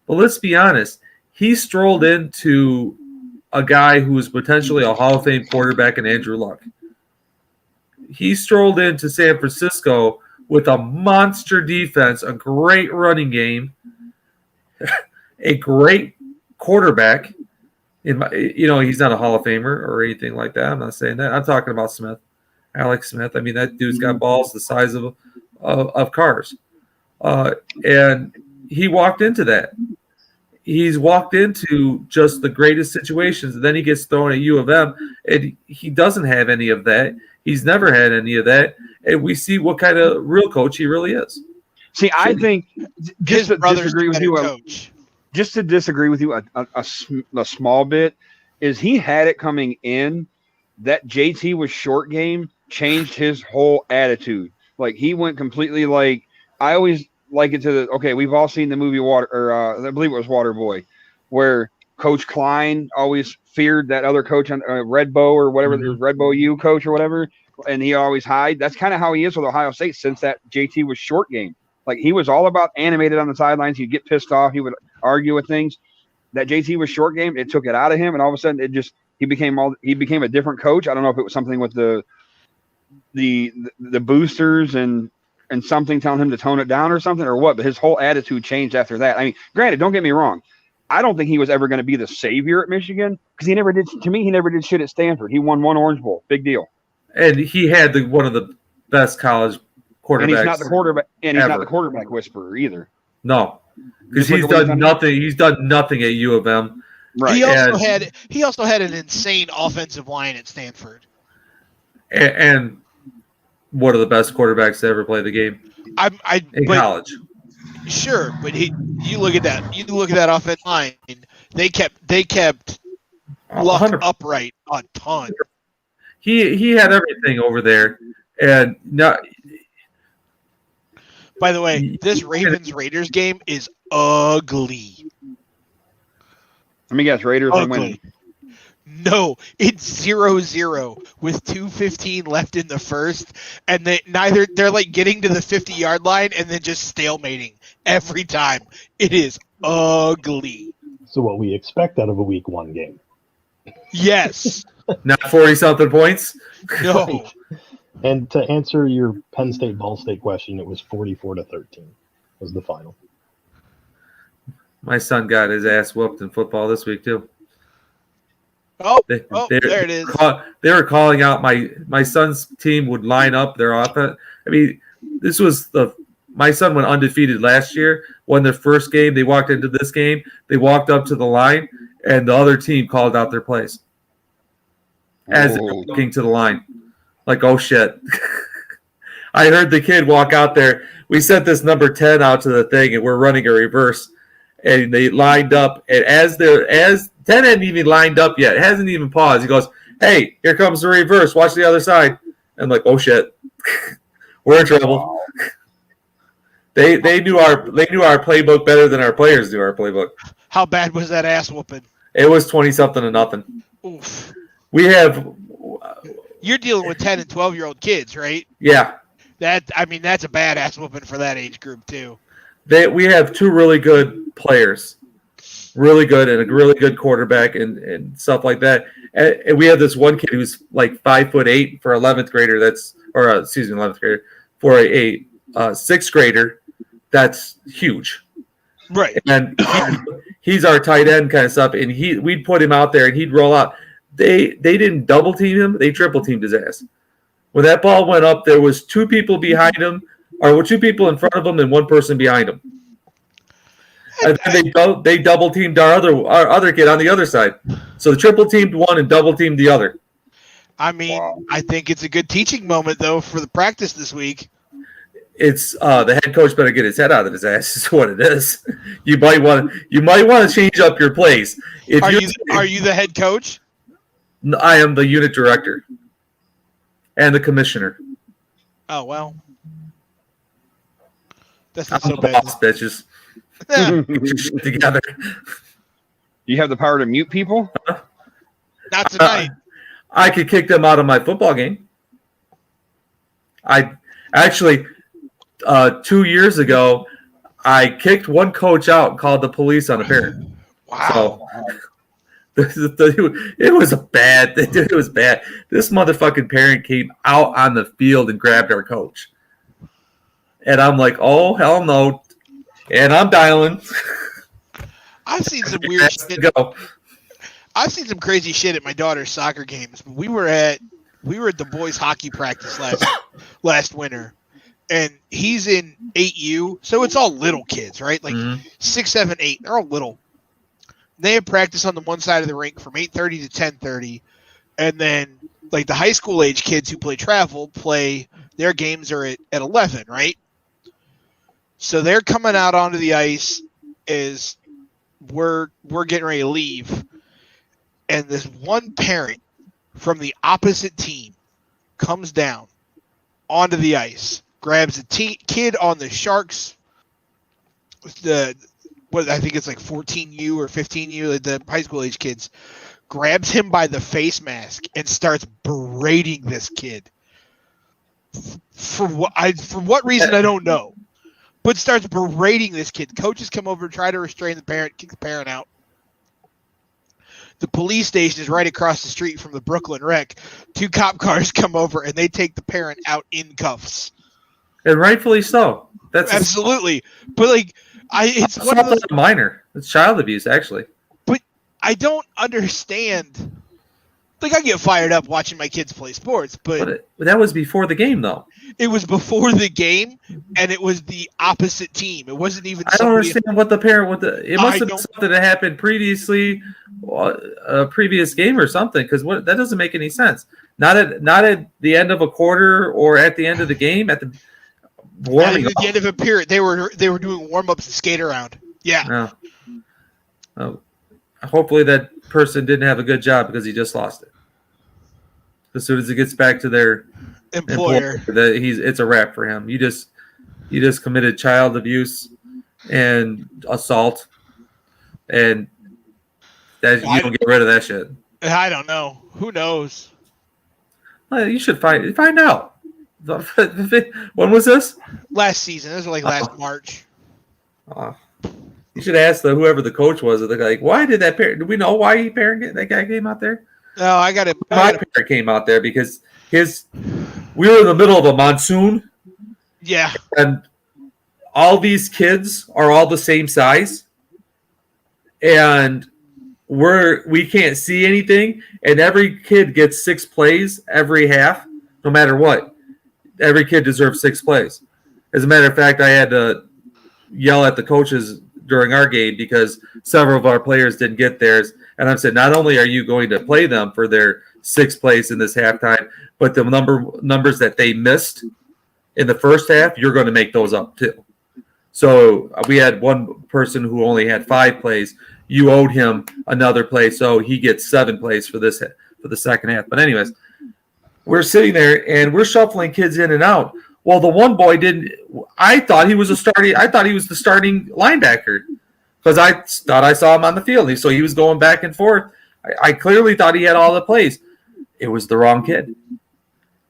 but let's be honest. He strolled into a guy who is potentially a Hall of Fame quarterback in Andrew Luck. He strolled into San Francisco with a monster defense, a great running game, a great quarterback. He's not a Hall of Famer or anything like that. I'm not saying that. I'm talking about Smith, Alex Smith. I mean, that dude's got balls the size of cars, and he walked into that. He's walked into just the greatest situations, and then he gets thrown at U of M, and he doesn't have any of that. He's never had any of that, and we see what kind of real coach he really is. See, I think His brother's coach. Just to disagree with you a small bit, is he had it coming in that JT was short game changed his whole attitude. Like, he went completely like, I always like it to we've all seen the movie I believe it was Waterboy, where Coach Klein always feared that other coach on Red Bow or whatever, the Red Bow U coach or whatever, and he always hide. That's kind of how he is with Ohio State since that JT was short game. Like, he was all about animated on the sidelines. He'd get pissed off. He would argue with things. That JT was short game. It took it out of him, and all of a sudden, he became a different coach. I don't know if it was something with the boosters and something telling him to tone it down or something or what. But his whole attitude changed after that. I mean, granted, don't get me wrong. I don't think he was ever going to be the savior at Michigan because he never did. To me, he never did shit at Stanford. He won one Orange Bowl. Big deal. And he had one of the best college quarterbacks. And he's not the quarterback. And he's ever. not the quarterback whisperer either. No, because he's done nothing. He's done nothing at U of M. Right. He also had an insane offensive line at Stanford. And one of the best quarterbacks to ever play the game in college. Sure, but you look at that offensive line. They kept luck 100%. upright a ton. He had everything over there, and no. By the way, this Ravens-Raiders game is ugly. Let me guess, Raiders are Ugly. winning. No, it's 0-0 with 2:15 left in the first, and they're like getting to the 50-yard line and then just stalemating every time. It is ugly. So what we expect out of a week 1 game. Yes. Not 40-something points. No. And to answer your Penn State Ball State question, it was 44-13 was the final. My son got his ass whooped in football this week too. Oh, there it is. They were calling out my son's team would line up their offense. I mean, this was my son went undefeated last year. Won their first game. They walked into this game. They walked up to the line, and the other team called out their plays as they were walking to the line. Like, oh shit! I heard the kid walk out there. We sent this number 10 out to the thing, and we're running a reverse. And they lined up, and as 10 hadn't even lined up yet, it hasn't even paused. He goes, "Hey, here comes the reverse. Watch the other side." I'm like, "Oh shit, we're in trouble." They knew our playbook better than our players knew our playbook. How bad was that ass whooping? It was 20-something-0. Oof. We have. You're dealing with 10 and 12-year-old kids, right? Yeah. That's a bad ass whooping for that age group too. We have 2 really good players, really good, and a really good quarterback and stuff like that. And we have this one kid who's like 5'8" for 11th grader. 11th grader for a 6th grader. That's huge, right? And he's our tight end kind of stuff. And we'd put him out there and he'd roll out. They didn't double team him; they triple teamed his ass. When that ball went up, there was 2 people behind him, or 2 people in front of him, and 1 person behind him. And they double teamed our other kid on the other side. So the triple teamed one and double teamed the other. I mean, wow. I think it's a good teaching moment though for the practice this week. It's the head coach better get his head out of his ass. Is what it is. You might want to change up your plays. Are you the head coach? I am the unit director and the commissioner. Oh well, that's not I'm so the bad. boss, bitches. Get your shit together. You have the power to mute people? Not tonight. I could kick them out of my football game. I actually 2 years ago, I kicked one coach out and called the police on a parent. Wow. So, it was bad. It was bad. This motherfucking parent came out on the field and grabbed our coach. And I'm like, oh, hell no. And I'm dialing. I've seen some weird shit. I've seen some crazy shit at my daughter's soccer games. We were at the boys' hockey practice last winter. And he's in 8U, so it's all little kids, right? Like 6, 7, 8. They're all little. They have practice on the one side of the rink from 8:30 to 10:30, and then like the high school age kids who play travel their games are at 11, right? So they're coming out onto the ice as we're getting ready to leave, and this one parent from the opposite team comes down onto the ice, grabs a kid on the Sharks, I think it's like 14U or 15U, the high school age kids, grabs him by the face mask and starts berating this kid. For what reason, I don't know. But starts berating this kid. Coaches come over, try to restrain the parent, kick the parent out. The police station is right across the street from the Brooklyn Rec. 2 cop cars come over and they take the parent out in cuffs. And rightfully so. That's absolutely. But like, it's one of those minor. It's child abuse, actually. But I don't understand. Like, I get fired up watching my kids play sports, but that was before the game, though. It was before the game, and it was the opposite team. It wasn't even. I don't understand what the parent it must have been something that happened previously, a previous game or something. Because that doesn't make any sense. Not at the end of a quarter or at the end of the game at the. At the end of a period, they were doing warm ups and skate around. Yeah. Oh. Hopefully that person didn't have a good job because he just lost it. As soon as it gets back to their Employer. that it's a wrap for him. You just committed child abuse and assault, and that you don't get rid of that shit. I don't know. Who knows? Well, you should find out. When was this? Last season. This was like last March. You should ask whoever the coach was. They're like, why did that parent? Do we know why that guy came out there? No, I got it. My parent came out there because we were in the middle of a monsoon. Yeah. And all these kids are all the same size. And we can't see anything. And every kid gets 6 plays every half, no matter what. Every kid deserves 6 plays. As a matter of fact, I had to yell at the coaches during our game because several of our players didn't get theirs. And I said, not only are you going to play them for their 6 plays in this halftime, but the numbers that they missed in the first half, you're going to make those up too. So we had one person who only had 5 plays. You owed him another play, so he gets 7 plays for the second half. But anyways, we're sitting there and we're shuffling kids in and out. Well, the one boy didn't. I thought he was the starting linebacker because I thought I saw him on the field. So he was going back and forth. I clearly thought he had all the plays. It was the wrong kid.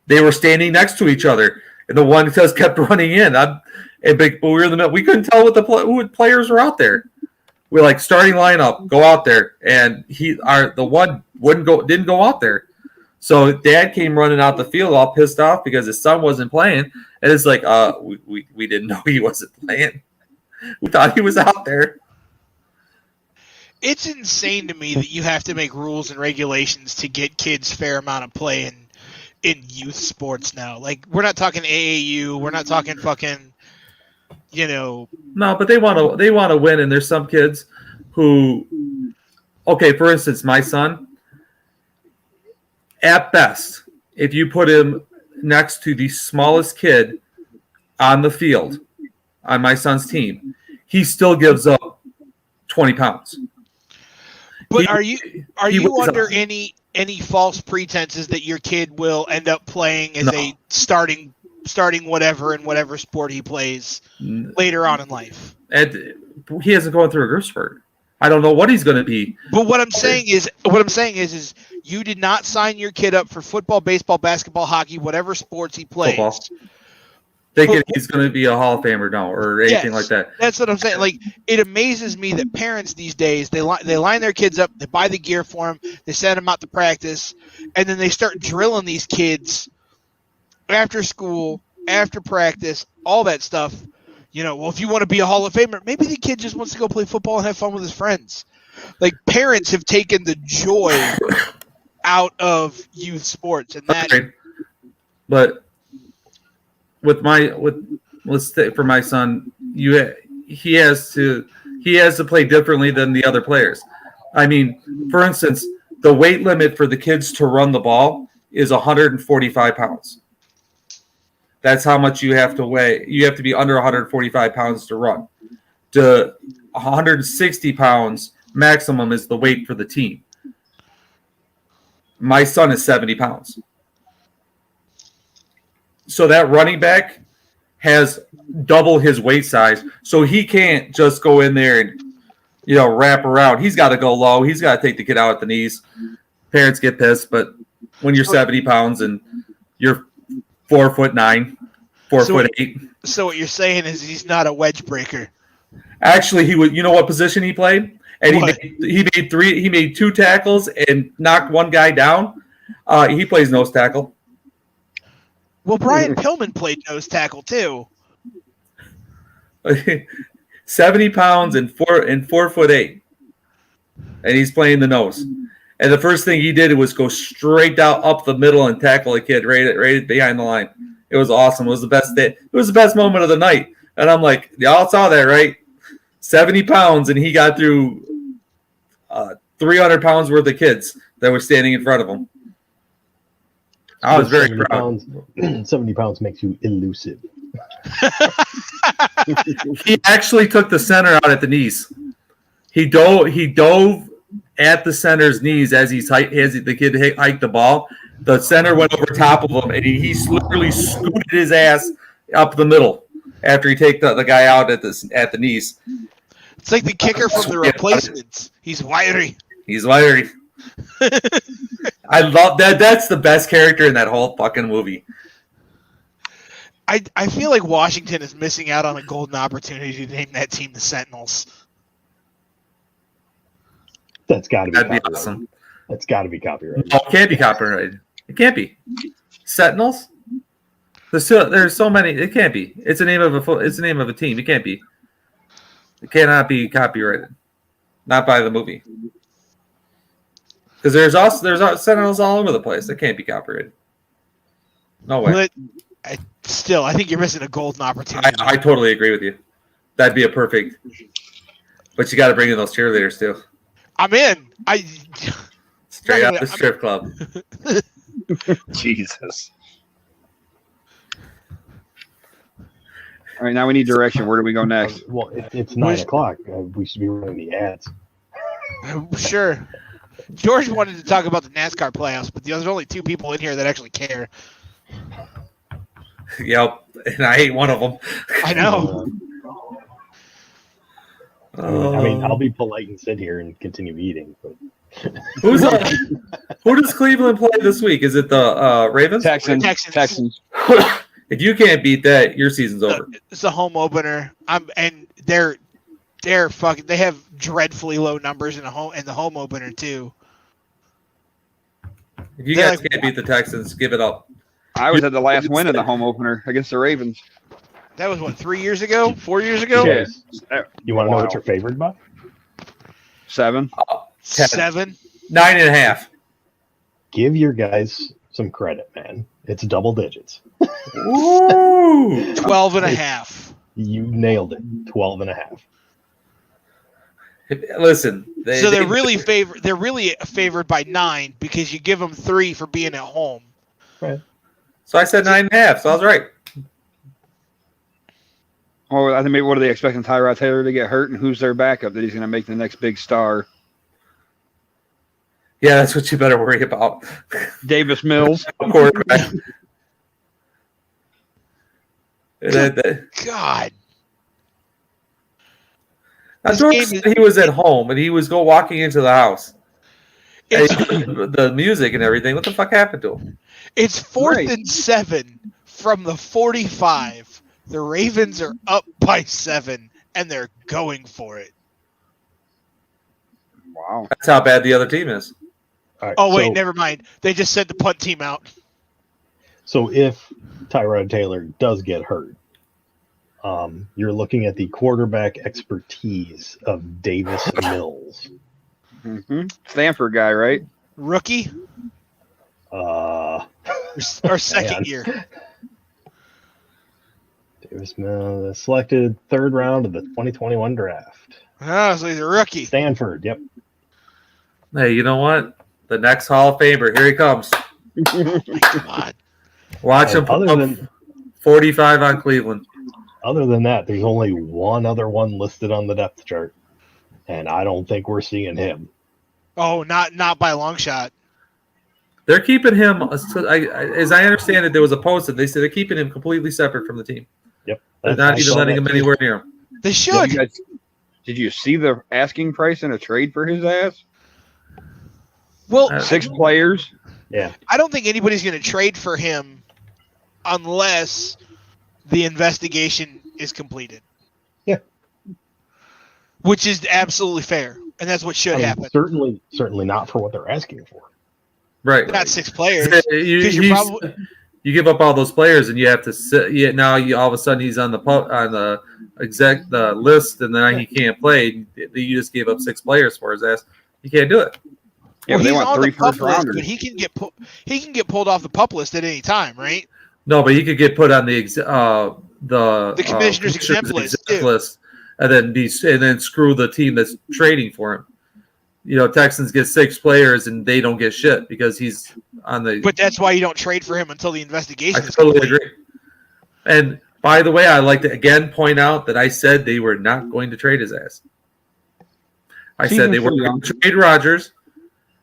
They were standing next to each other, and the one just kept running in. But we were in the middle. We couldn't tell who players were out there. We're like starting lineup, go out there, and the one didn't go out there. So Dad came running out the field all pissed off because his son wasn't playing, and it's like, we didn't know he wasn't playing. We thought he was out there. It's insane to me that you have to make rules and regulations to get kids fair amount of play in youth sports now. Like, we're not talking AAU, we're not talking fucking, No, but they want to win, and there's some kids who, okay, for instance, my son. At best, if you put him next to the smallest kid on the field on my son's team, he still gives up 20 pounds. But are you under any false pretenses that your kid will end up playing as a starting whatever in whatever sport he plays later on in life? And he hasn't gone through a growth spurt. I don't know what he's going to be. But what I'm saying is you did not sign your kid up for football, baseball, basketball, hockey, whatever sports he plays. Football. Thinking he's going to be a Hall of Famer now or anything like that. That's what I'm saying. Like, it amazes me that parents these days, they line their kids up, they buy the gear for them, they send them out to practice, and then they start drilling these kids after school, after practice, all that stuff. Well, if you want to be a Hall of Famer, maybe the kid just wants to go play football and have fun with his friends. Like, parents have taken the joy out of youth sports, and that. Okay. But let's say for my son, he has to play differently than the other players. I mean, for instance, the weight limit for the kids to run the ball is 145 pounds. That's how much you have to weigh. You have to be under 145 pounds to run. To 160 pounds maximum is the weight for the team. My son is 70 pounds. So that running back has double his weight size. So he can't just go in there and, wrap around. He's got to go low. He's got to take the kid out at the knees. Parents get pissed, but when you're 70 pounds and you're 4'9", 4'8". So what you're saying is he's not a wedge breaker. Actually, he would. You know what position he played? And he made 2 tackles and knocked one guy down. He plays nose tackle. Well, Brian Pillman played nose tackle too. 70 pounds and 4'8", and he's playing the nose. And the first thing he did was go straight down up the middle and tackle a kid right behind the line. It was awesome. It was the best day. It was the best moment of the night. And I'm like, y'all saw that, right? 70 pounds, and he got through 300 pounds worth of kids that were standing in front of him. I was very proud. 70 pounds makes you elusive. He actually took the center out at the knees. He dove at the center's knees as the kid hiked the ball. The center went over top of him, and he literally scooted his ass up the middle after he take the guy out at the knees. It's like the kicker from The Replacements. He's wiry. He's wiry. I love that. That's the best character in that whole fucking movie. I feel like Washington is missing out on a golden opportunity to name that team the Sentinels. That's got to be. That'd be awesome. That's got to be copyrighted. No, it can't be copyrighted. It can't be. Sentinels. There's so many. It can't be. It's the name of a team. It can't be. It cannot be copyrighted. Not by the movie. Because there's Sentinels all over the place. It can't be copyrighted. No way. But I think you're missing a golden opportunity. I totally agree with you. That'd be a perfect. But you got to bring in those cheerleaders too. I'm in. Straight out the strip club. Jesus. All right, now we need direction. Where do we go next? Well, it's 9:00. We should be running the ads. Sure. George wanted to talk about the NASCAR playoffs, but there's only 2 people in here that actually care. Yep, and I hate one of them. I know. I mean, I'll be polite and sit here and continue eating. But who does Cleveland play this week? Is it the Ravens? Texans. If you can't beat that, your season's over. It's a home opener. And they're fucking. They have dreadfully low numbers in the home opener too. If you guys can't beat the Texans, give it up. I was at the last win in the home opener against the Ravens. That was 3 years ago, 4 years ago. Yeah. You want to know what you're favored by? 7. 7. 9.5. Give your guys some credit, man. It's double digits. Ooh. 12.5. You nailed it. 12.5. Listen, they're really favored. They're really favored by 9 because you give them 3 for being at home. Right. So I said 9.5. So I was right. Well, I think maybe what are they expecting Tyrod Taylor to get hurt, and who's their backup that he's going to make the next big star? Yeah, that's what you better worry about. Davis Mills, quarterback. God. Now, George said he was at home and he was walking into the house. The music and everything. What the fuck happened to him? It's 4th and 7 from the 45. The Ravens are up by 7, and they're going for it. Wow. That's how bad the other team is. All right, Oh, wait, never mind. They just sent the punt team out. So if Tyrod Taylor does get hurt, you're looking at the quarterback expertise of Davis Mills. Mm-hmm. Stanford guy, right? Rookie? Or second year? Davis Mills selected 3rd round of the 2021 draft. Oh, so he's a rookie. Stanford, yep. Hey, you know what? The next Hall of Famer. Here he comes. Oh my God. Watch him put up 45 on Cleveland. Other than that, there's only one other one listed on the depth chart, and I don't think we're seeing him. Oh, not by a long shot. They're keeping him, as I understand it, there was a post that they said they're keeping him completely separate from the team. Yep. They're not even letting him anywhere near him. They should. Did you see the asking price in a trade for his ass? Well, 6 players. Yeah. I don't think anybody's going to trade for him unless the investigation is completed. Yeah. Which is absolutely fair, and that's what should happen. Certainly not for what they're asking for. Right. Not 6 players. You give up all those players, and you have to sit. Yeah, now all of a sudden he's on the list, and now he can't play. You just gave up 6 players for his ass. You can't do it. Yeah, well, they he's want on 3 the pup first list, rounders. but he can get pulled off the pup list at any time, right? No, but he could get put on the commissioner's exempt list, and then screw the team that's trading for him. You know, Texans get 6 players and they don't get shit because he's on the. But that's why you don't trade for him until the investigation is totally complete. agree. And by the way, I'd like to again point out that I said they were not going to trade his ass. I said they weren't going to trade Rodgers.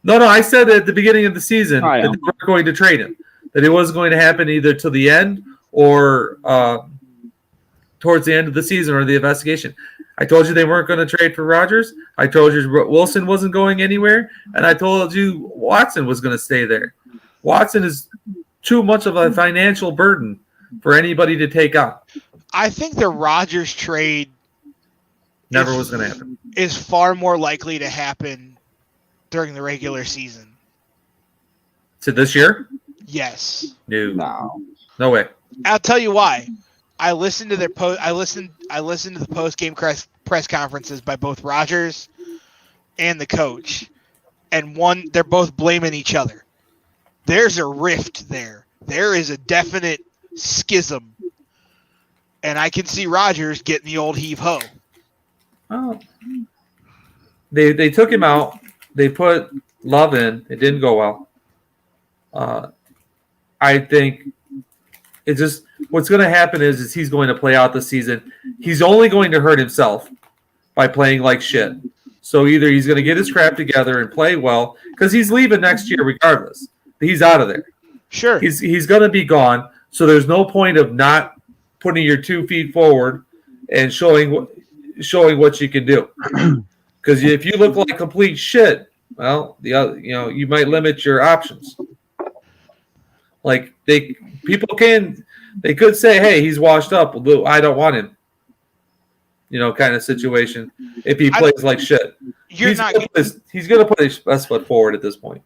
No, I said at the beginning of the season that they weren't going to trade him. That it wasn't going to happen either to the end or towards the end of the season or the investigation. I told you they weren't going to trade for Rodgers. I told you Wilson wasn't going anywhere. And I told you Watson was going to stay there. Watson is too much of a financial burden for anybody to take on. I think the Rodgers trade never was going to happen. Is far more likely to happen during the regular season. To this year? Yes. No way. I'll tell you why. I listened to their I listened to the post-game press conferences by both Rodgers and the coach, and they're both blaming each other. There's a rift there. There is a definite schism, and I can see Rodgers getting the old heave-ho. Oh. They took him out. They put Love in. It didn't go well. I think it's just what's going to happen is he's going to play out the season. He's only going to hurt himself by playing like shit. So either he's going to get his crap together and play well because he's leaving next year regardless. He's out of there. Sure. He's going to be gone. So there's no point of not putting your 2 feet forward and showing what you can do. Because if you look like complete shit, well, you might limit your options. Like they could say, hey, he's washed up. I don't want him. Kind of situation. If he plays like shit, he's going to put his best foot forward at this point.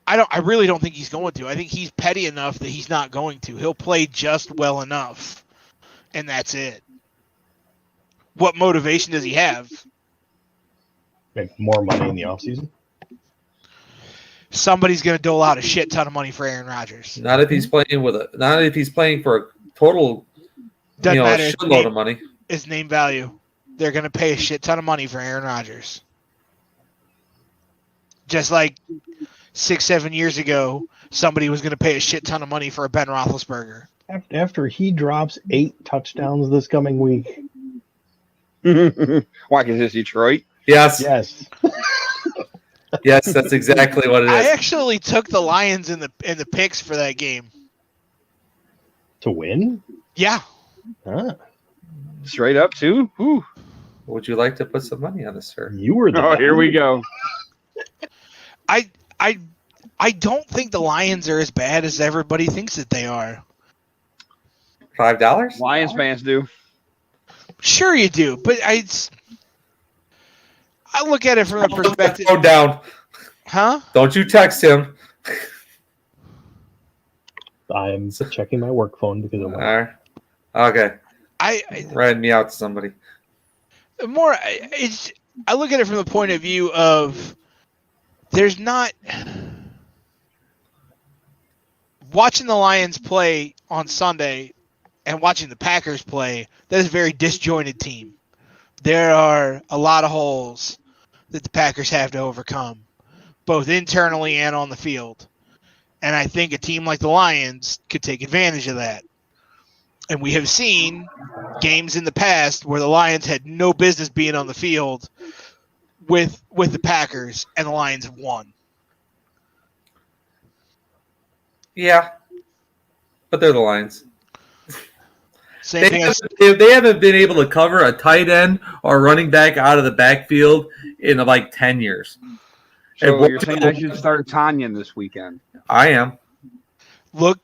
I really don't think he's going to. I think he's petty enough that he's not going to. He'll play just well enough, and that's it. What motivation does he have? Make more money in the offseason? Somebody's going to dole out a shit ton of money for Aaron Rodgers. Not if he's playing for a total shitload of money. His name value. They're going to pay a shit ton of money for Aaron Rodgers. Just like 6-7 years ago, somebody was going to pay a shit ton of money for a Ben Roethlisberger. After he drops 8 touchdowns this coming week. Why? Because it's Detroit? Yes. Yes, that's exactly what it is. I actually took the Lions in the picks for that game. To win? Yeah. Huh. Straight up, too? Whew. Would you like to put some money on this, sir? You were the here we go. I don't think the Lions are as bad as everybody thinks that they are. $5? Lions fans do. Sure you do, but I look at it from the perspective. Go down. Huh? Don't you text him. I'm checking my work phone because of right. Okay. I writing me out to somebody. I look at it from the point of view of there's not watching the Lions play on Sunday and watching the Packers play. That is a very disjointed team. There are a lot of holes that the Packers have to overcome, both internally and on the field. And I think a team like the Lions could take advantage of that. And we have seen games in the past where the Lions had no business being on the field with the Packers, and the Lions have won. Yeah, but they're the Lions. They haven't been able to cover a tight end or running back out of the backfield in like 10 years. So you're saying I should start Tanyan this weekend? I am. Look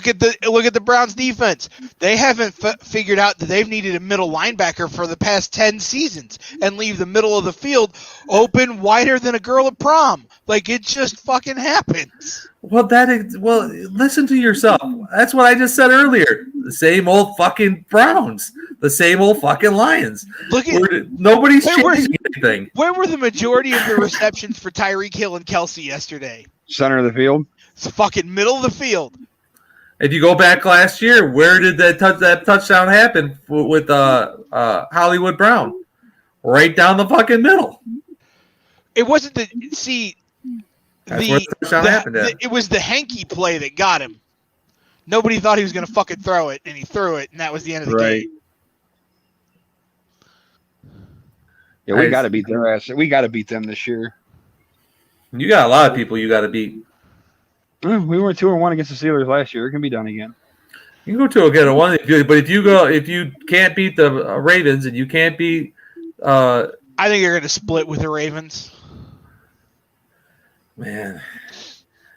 at the Browns defense. They haven't figured out that they've needed a middle linebacker for the past 10 seasons and leave the middle of the field open wider than a girl at prom. Like, it just fucking happens. Well, listen to yourself. That's what I just said earlier. The same old fucking Browns. The same old fucking Lions. Nobody's changing anything. Where were the majority of the receptions for Tyreek Hill and Kelsey yesterday? Center of the field? It's fucking middle of the field. If you go back last year, where did that touchdown happen with Hollywood Brown? Right down the fucking middle. It wasn't That's where the touchdown happened at. It was the hanky play that got him. Nobody thought he was going to fucking throw it, and he threw it, and that was the end of the game. Yeah, we got to beat their ass. We got to beat them this year. You got a lot of people you got to beat. We were 2-1 against the Steelers last year. It can be done again. You can go 2-1, but if you can't beat the Ravens and you can't beat, I think you're going to split with the Ravens. Man,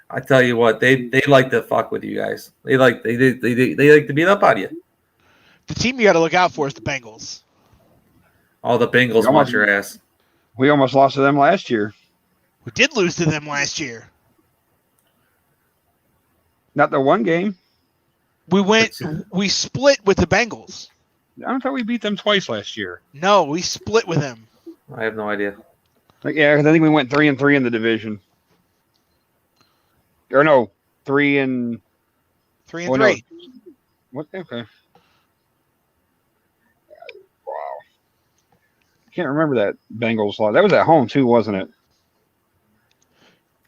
I tell you what, they like to fuck with you guys. They like to beat up on you. The team you got to look out for is the Bengals. All the Bengals want your ass. We almost lost to them last year. We did lose to them last year. Not the one game. We split with the Bengals. I thought we beat them twice last year. No, we split with them. I have no idea. Yeah, because I think we went 3-3 in the division. Or no, 3-3. 3-3. No. What? Okay. Wow. I can't remember that Bengals loss. That was at home too, wasn't it?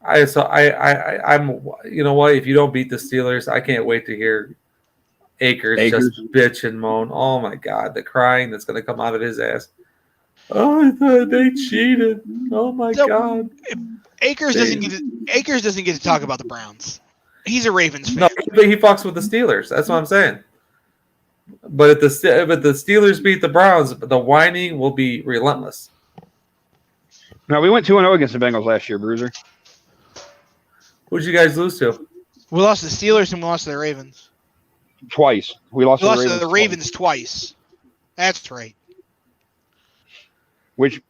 I'm. You know what? If you don't beat the Steelers, I can't wait to hear Akers just bitch and moan. Oh my God, the crying that's going to come out of his ass. Oh, I thought they cheated. Oh my God. Akers doesn't get to talk about the Browns. He's a Ravens fan. No, but he fucks with the Steelers. That's what I'm saying. But if the Steelers beat the Browns, the whining will be relentless. No, we went 2-0 against the Bengals last year, Bruiser. Who'd you guys lose to? We lost to the Steelers and we lost to the Ravens. Twice. We lost to the Ravens twice. That's right. Which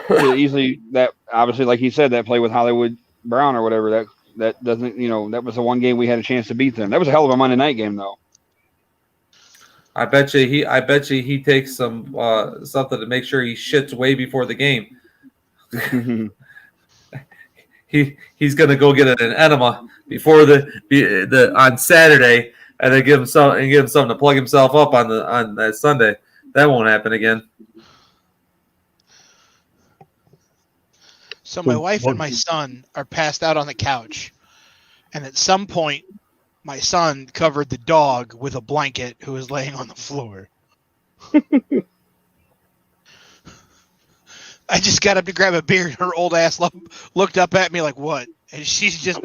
easily, that obviously, like he said, that play with Hollywood Brown or whatever, that doesn't, that was the one game we had a chance to beat them. That was a hell of a Monday night game, though. I bet you he takes some something to make sure he shits way before the game. He's gonna go get an enema before the on Saturday, and then give him something to plug himself up on that Sunday. That won't happen again. So my wife and my son are passed out on the couch, and at some point, my son covered the dog with a blanket who was laying on the floor. I just got up to grab a beer, and her old ass looked up at me like, what? And she's just...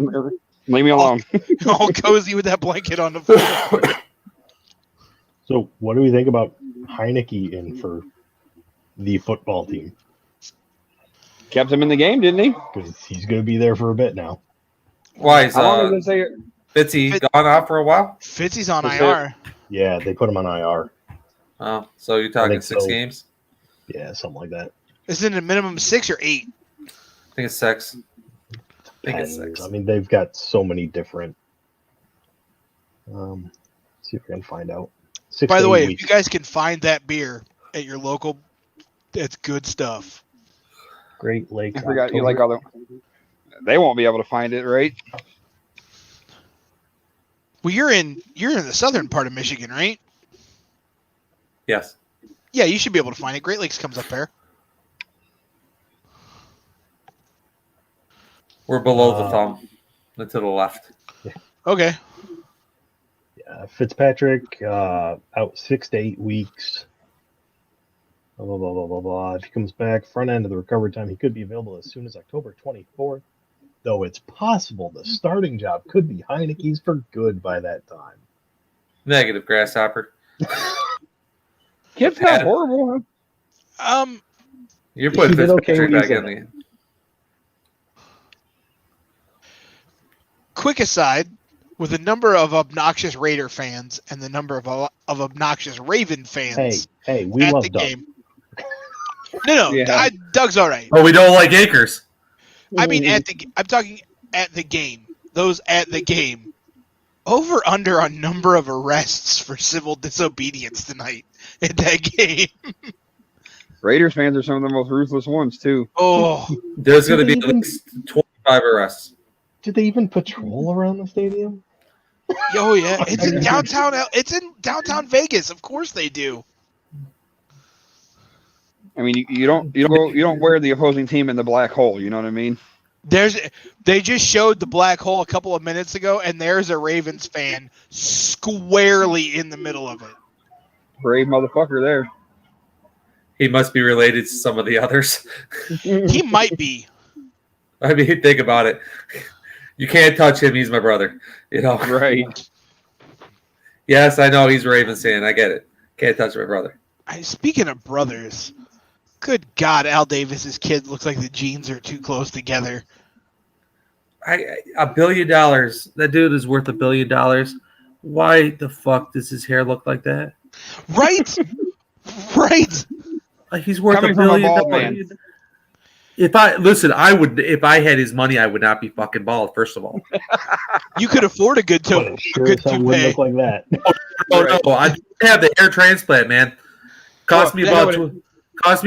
Leave me alone. all cozy with that blanket on the floor. So what do we think about Heineke in for the football team? Kept him in the game, didn't he? Because he's going to be there for a bit now. Why is How long does it say? Fitzy gone off for a while? Fitzy's on IR. Yeah, they put him on IR. Oh, so you're talking 6 games? Yeah, something like that. Isn't it a minimum 6 or 8? I think it's 6. I mean, they've got so many different. See if we can find out. By the way, if you guys can find that beer at your local, it's good stuff. Great Lake. I forgot you like all the. They won't be able to find it, right? Well, you're in the southern part of Michigan, right? Yes. Yeah, you should be able to find it. Great Lakes comes up there. We're below the thumb. To the left. Yeah. Okay. Yeah, Fitzpatrick out 6 to 8 weeks. Blah, blah, blah, blah, blah, blah. If he comes back, front end of the recovery time, he could be available as soon as October 24th. Though it's possible the starting job could be Heineke's for good by that time. Negative, Grasshopper. Kid's not horrible. You're putting Fitzpatrick back in the. Quick aside, with the number of obnoxious Raider fans and the number of obnoxious Raven fans. Hey, we at love the Doug. game. No, Yeah. Doug's all right. Oh, we don't like Akers. I mean, I'm talking at the game. Those at the game. Over under on number of arrests for civil disobedience tonight at that game. Raiders fans are some of the most ruthless ones too. Oh, There's going to be at least 25 arrests. Did they even patrol around the stadium? oh yeah, it's in downtown. It's in downtown Vegas. Of course they do. I mean, you don't wear the opposing team in the black hole. You know what I mean? They just showed the black hole a couple of minutes ago, and there's a Ravens fan squarely in the middle of it. Brave motherfucker there. He must be related to some of the others. He might be. I mean, think about it. You can't touch him. He's my brother. You know. Right. Yes, I know he's Ravens fan. I get it. Can't touch my brother. Speaking of brothers, good God, Al Davis's kid looks like the genes are too close together. $1 billion. That dude is worth $1 billion. Why the fuck does his hair look like that? Right? Right. He's worth Coming $1 from a billion. bald man. If I had his money, I would not be fucking bald. First of all, You could afford a good But it sure as hell wouldn't look like that. no, I have the hair transplant, man. Cost me about you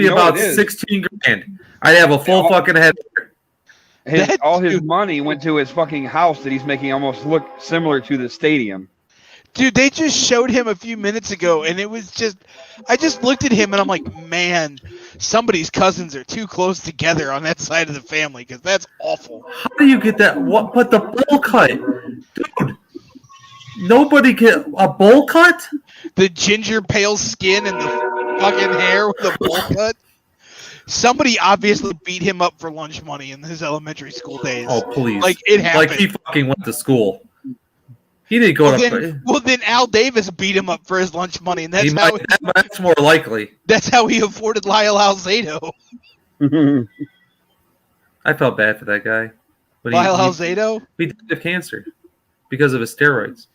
know about what it is? 16 grand. I'd have a full fucking head. All his money went to his fucking house that he's making almost look similar to the stadium. Dude, they just showed him a few minutes ago, and it was just, I just looked at him, and I'm like, man, somebody's cousins are too close together on that side of the family, because that's awful. How do you get that? What? But the bowl cut, dude. Nobody get a bowl cut. The ginger pale skin and the fucking hair with the bowl cut. Somebody obviously beat him up for lunch money in his elementary school days. Oh please! Like it happened. Like he fucking went to school. He didn't go then Al Davis beat him up for his lunch money, and that's more likely. That's how he afforded Lyle Alzado. I felt bad for that guy. But Lyle Alzado? He died of cancer because of his steroids.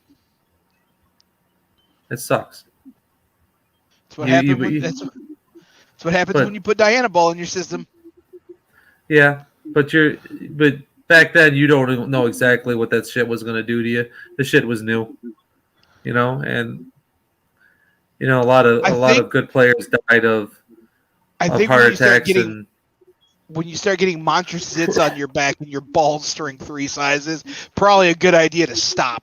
It sucks. That's what happens. That's what happens when you put Diana Ball in your system. Yeah, but back then you don't know exactly what that shit was going to do to you. The shit was new, and a lot of good players died of heart attacks. When you start getting monstrous zits on your back and your balls string 3 sizes, probably a good idea to stop.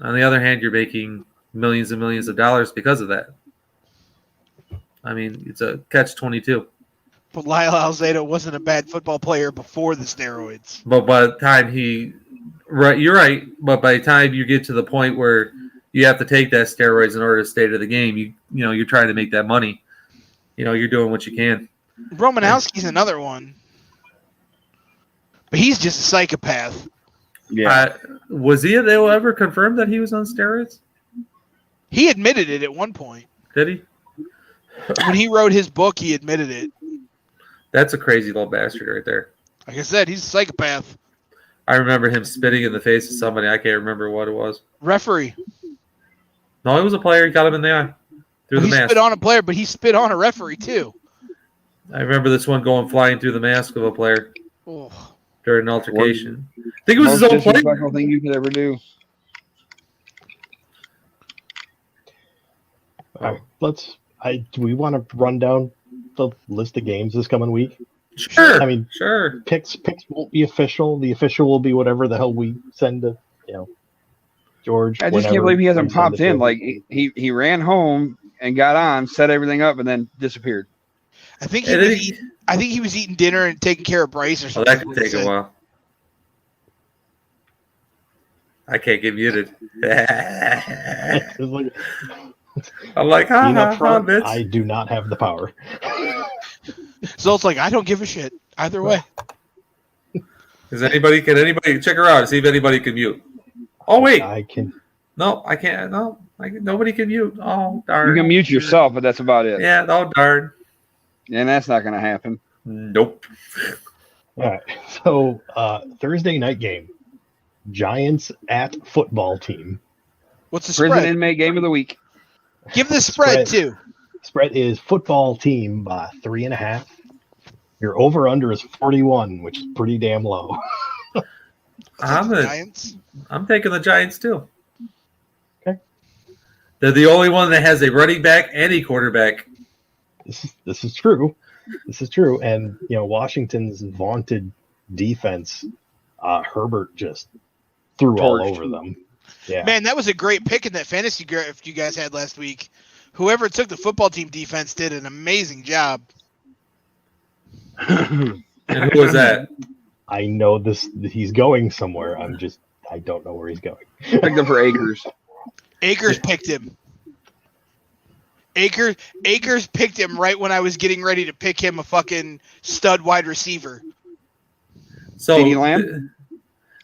On the other hand, you're making millions and millions of dollars because of that. I mean, it's a catch-22. But Lyle Alzado wasn't a bad football player before the steroids. But by the time you're right. But by the time you get to the point where you have to take that steroids in order to stay to the game, you're trying to make that money. You're doing what you can. Romanowski's another one, but he's just a psychopath. Yeah. Was he ever confirmed that he was on steroids? He admitted it at one point. Did he? When he wrote his book, he admitted it. That's a crazy little bastard right there. Like I said, he's a psychopath. I remember him spitting in the face of somebody. I can't remember what it was. Referee. No, he was a player. He got him in the eye through the mask. He spit on a player, but he spit on a referee too. I remember this one going flying through the mask of a player during an altercation. I think it was his own player. Disrespectful thing you could ever do. All right, do we want to run down the list of games this coming week? Sure. I mean, sure. Picks won't be official. The official will be whatever the hell we send to, George. I just can't believe he hasn't popped in. Like he ran home and got on, set everything up, and then disappeared. I think he was eating dinner and taking care of Bryce or something. That could take a while. I can't get muted. I'm like, bitch. I do not have the power. So it's like, I don't give a shit either way. Can anybody check her out? See if anybody can mute. Oh wait, I can. No, I can't. No, nobody can mute. Oh darn. You can mute yourself, but that's about it. Yeah. Oh darn. And that's not going to happen. Nope. All right. So Thursday night game, Giants at football team. What's the Prison spread? inmate game of the week. Give the spread too. Spread is football team by 3.5. Your over under is 41, which is pretty damn low. Giants. I'm taking the Giants too. Okay. They're the only one that has a running back and a quarterback. This is true. This is true. And Washington's vaunted defense, Herbert just threw all over them. Yeah. Man, that was a great pick in that fantasy draft you guys had last week. Whoever took the football team defense did an amazing job. And who was that? I know this. He's going somewhere. I don't know where he's going. Picked him for Akers. Akers picked him. Akers picked him right when I was getting ready to pick him a fucking stud wide receiver. So, CeeDee Lamb?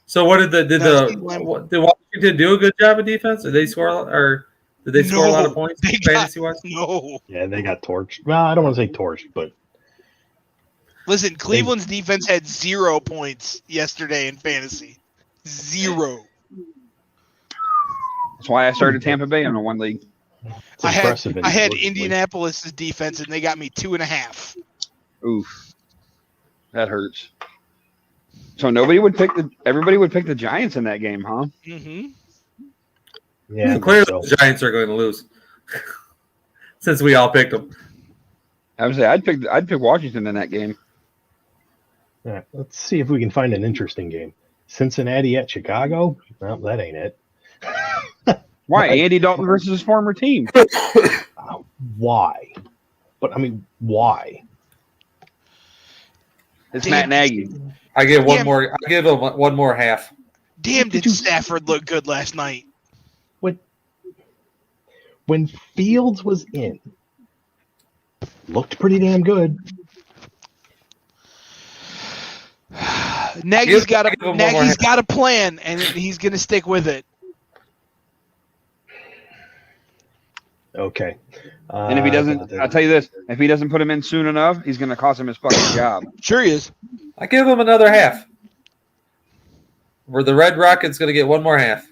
So what did No, CeeDee Lamb. did Washington do a good job of defense? Did they score did they score a lot of points fantasy wise? No. Yeah, they got torched. Well, I don't want to say torched, but Listen, Cleveland's defense had 0 points yesterday in fantasy. 0. That's why I started Tampa Bay in a one league. it's I impressive. had Indianapolis' defense, and they got me 2.5. Oof, that hurts. So everybody would pick the Giants in that game, huh? Mm-hmm. Yeah, Clearly so. the Giants are going to lose since we all picked them. I would say I'd pick Washington in that game. All right, let's see if we can find an interesting game. Cincinnati at Chicago? Well, that ain't it. Why Andy Dalton versus his former team? Why? But I mean, why? It's Matt Nagy. I give one more. I give him one more half. Damn, did Stafford look good last night? When Fields was in, looked pretty damn good. Nagy's got a plan, and he's going to stick with it. Okay. And if he doesn't, I'll tell you this: if he doesn't put him in soon enough, he's going to cost him his fucking job. Sure he is. I give him another half. Where the Red Rocket's going to get one more half.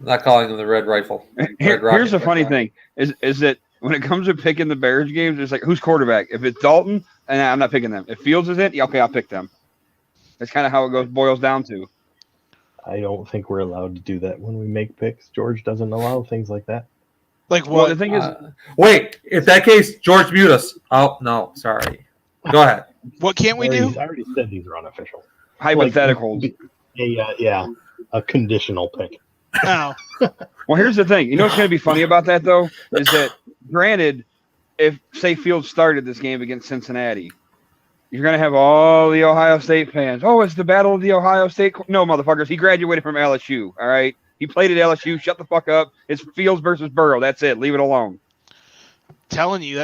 I'm not calling him the Red Rifle. Here's the funny thing: is that when it comes to picking the Bears games, it's like who's quarterback? If it's Dalton, and I'm not picking them. If Fields is it, okay, I'll pick them. That's kind of how it boils down to. I don't think we're allowed to do that when we make picks. George doesn't allow things like that. Like what? Well, the thing is, wait. If that case, George, mute us. Oh no, sorry. Go ahead. What can't we do? I already said these are unofficial. hypotheticals. A conditional pick. No. Well, here's the thing. You know what's going to be funny about that, though, is that granted, if say Fields started this game against Cincinnati, you're going to have all the Ohio State fans. Oh, it's the battle of the Ohio State. No, motherfuckers. He graduated from LSU. All right. He played at LSU. Shut the fuck up. It's Fields versus Burrow. That's it. Leave it alone. I'm telling you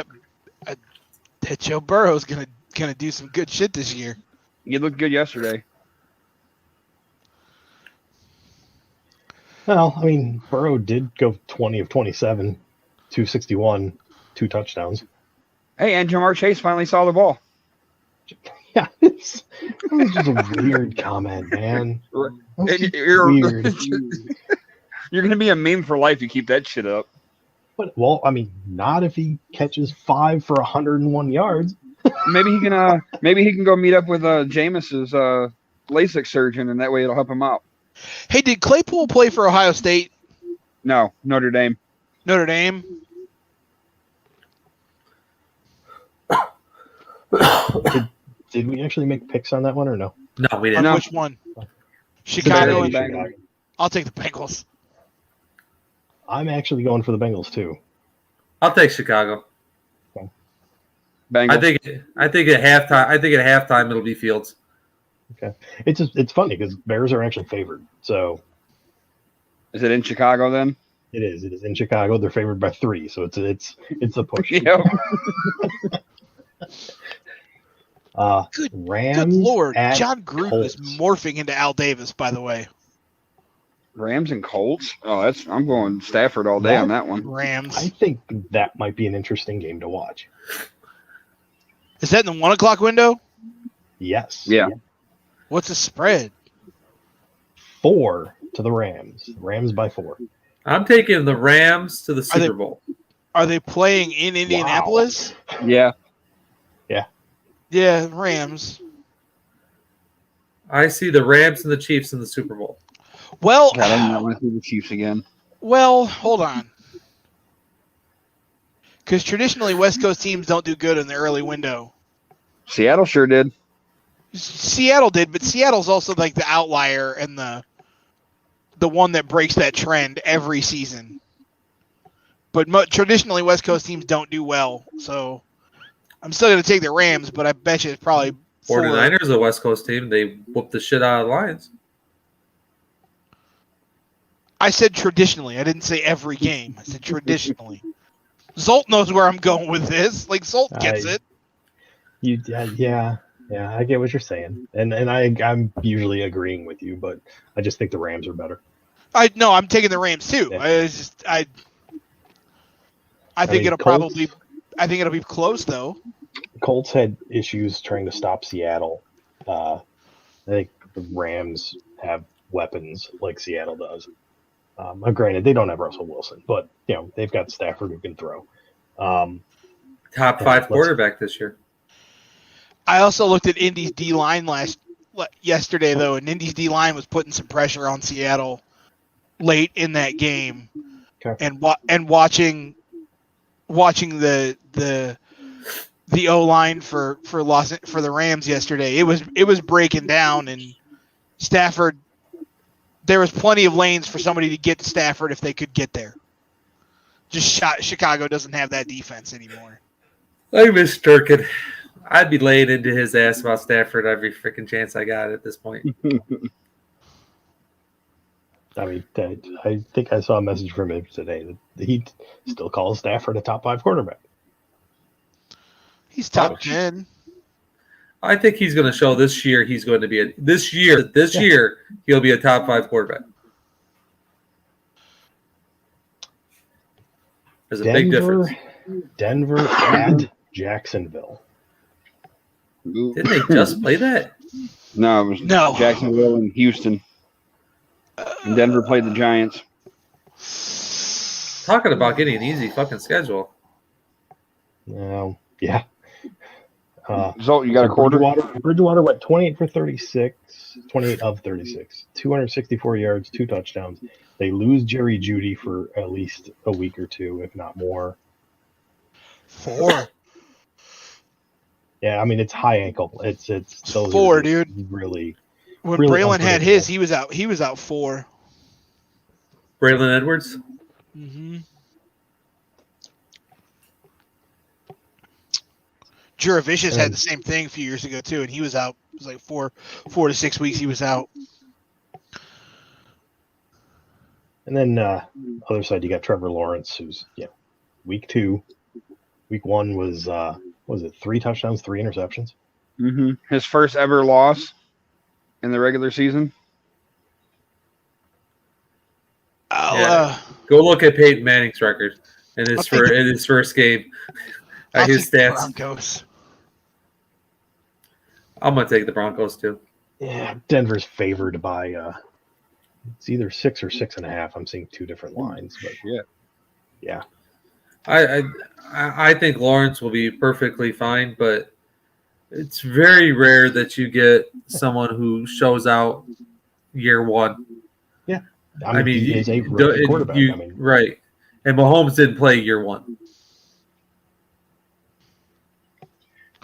that Joe Burrow's gonna do some good shit this year. You looked good yesterday. Well, I mean, Burrow did go 20 of 27, 261, 2 touchdowns. Hey, and Jamar Chase finally saw the ball. Yeah, that was just a weird comment, man. You're Weird. You're going to be a meme for life. You keep that shit up. But, well, I mean, not if he catches 5 for 101 yards. Maybe he can go meet up with Jameis's LASIK surgeon, and that way it'll help him out. Hey, did Claypool play for Ohio State? No, Notre Dame. Notre Dame? Did we actually make picks on that one or no? No, we On didn't. which one? Chicago and Bengals. I'll take the Bengals. I'm actually going for the Bengals too. I'll take Chicago. Bengals. I think at halftime it'll be Fields. Okay, it's funny because Bears are actually favored. So Is it in Chicago then? it is in Chicago. They're favored by 3, so it's a push. Yeah. Good Rams. Lord. at John Gruden Colts. is morphing into Al Davis, by the way. Rams and Colts. Oh, I'm going Stafford all day on that one. Rams. I think that might be an interesting game to watch. Is that in the 1 o'clock window? Yes. Yeah. What's the spread? 4 to the Rams. Rams by 4. I'm taking the Rams to the Super Bowl. Are they playing in Indianapolis? Yeah. Yeah, Rams. I see the Rams and the Chiefs in the Super Bowl. Well, God, I do not want to see the Chiefs again. well, hold on. Because traditionally, West Coast teams don't do good in the early window. Seattle sure did. Seattle did, but Seattle's also like the outlier and the one that breaks that trend every season. But traditionally, West Coast teams don't do well, so I'm still going to take the Rams, but I bet you it's probably 49ers, a West Coast team, they whooped the shit out of the Lions. I said traditionally. I didn't say every game. I said traditionally. Zolt knows where I'm going with this. Like Zolt gets it. Yeah, I get what you're saying, and I'm usually agreeing with you, but I just think the Rams are better. I'm taking the Rams too. Yeah. I think mean, I think it'll be close though. Colts had issues trying to stop Seattle. I think the Rams have weapons like Seattle does. Granted, they don't have Russell Wilson, but they've got Stafford who can throw. Top 5 quarterback this year. I also looked at Indy's D line yesterday though, and Indy's D line was putting some pressure on Seattle late in that game, Okay. and watching the O line for the Rams yesterday, it was breaking down, and Stafford. There was plenty of lanes for somebody to get to Stafford if they could get there. Chicago doesn't have that defense anymore. I miss Durkin. I'd be laying into his ass about Stafford every freaking chance I got at this point. I mean, I think I saw a message from him today that he still calls Stafford a top 5 quarterback. He's top 10. I think he's going to show this year he's going to be this year he'll be a top 5 quarterback. There's a big difference. Denver at Jacksonville. Didn't they just play that? No, it was Jacksonville and Houston. And Denver played the Giants. Talking about getting an easy fucking schedule. Yeah. Zolt, you got a quarter? Bridgewater went 28 of 36, 264 yards, 2 touchdowns. They lose Jerry Jeudy for at least a week or two, if not more. 4. Yeah, I mean it's high ankle. It's 4, dude. Really. When really Braylon had his, he was out. He was out 4. Braylon Edwards. Mm-hmm. Juravicius had the same thing a few years ago too, and he was out. It was like 4 to 6 weeks. He was out. And then other side, you got Trevor Lawrence, who's week 2. Week 1 was 3 touchdowns, 3 interceptions. Mm-hmm. His first ever loss in the regular season. Go look at Peyton Manning's record in his first game. His stats. Broncos. I'm gonna take the Broncos too. Yeah, Denver's favored by it's either 6 or 6.5. I'm seeing 2 different lines, but yeah. I think Lawrence will be perfectly fine, but it's very rare that you get someone who shows out year 1. Yeah, I mean he is a rookie quarterback. Right, and Mahomes didn't play year 1.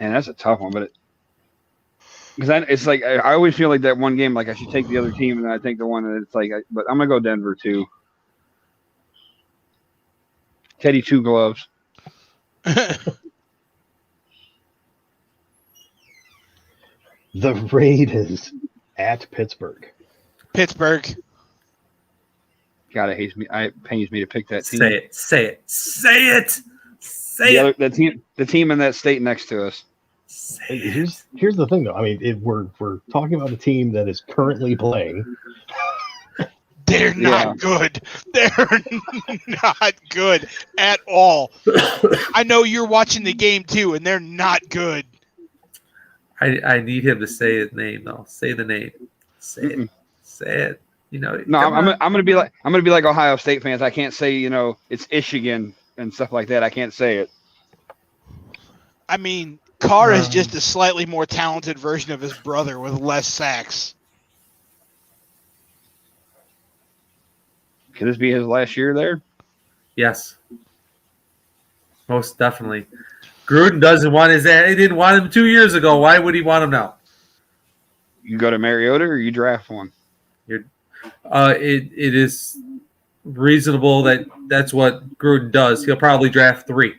And that's a tough one, but because it's like I always feel like that one game, like I should take the other team, and I think the one that it's like, but I'm gonna go Denver too. Teddy 2 gloves. The Raiders at Pittsburgh. God, it pains me to pick that team. Say it. The team in that state next to us. Here's the thing, though. I mean, we're talking about a team that is currently playing. They're not good. They're not good at all. I know you're watching the game too, and they're not good. I need him to say his name though. Say the name. Say it. Say it. No, I'm gonna be like Ohio State fans. I can't say it's Michigan and stuff like that. I can't say it. I mean, Carr is just a slightly more talented version of his brother with less sacks. Could this be his last year there? Yes. Most definitely. Gruden doesn't want his ass. He didn't want him 2 years ago. Why would he want him now? You go to Mariota or you draft one? It is reasonable that's what Gruden does. He'll probably draft 3.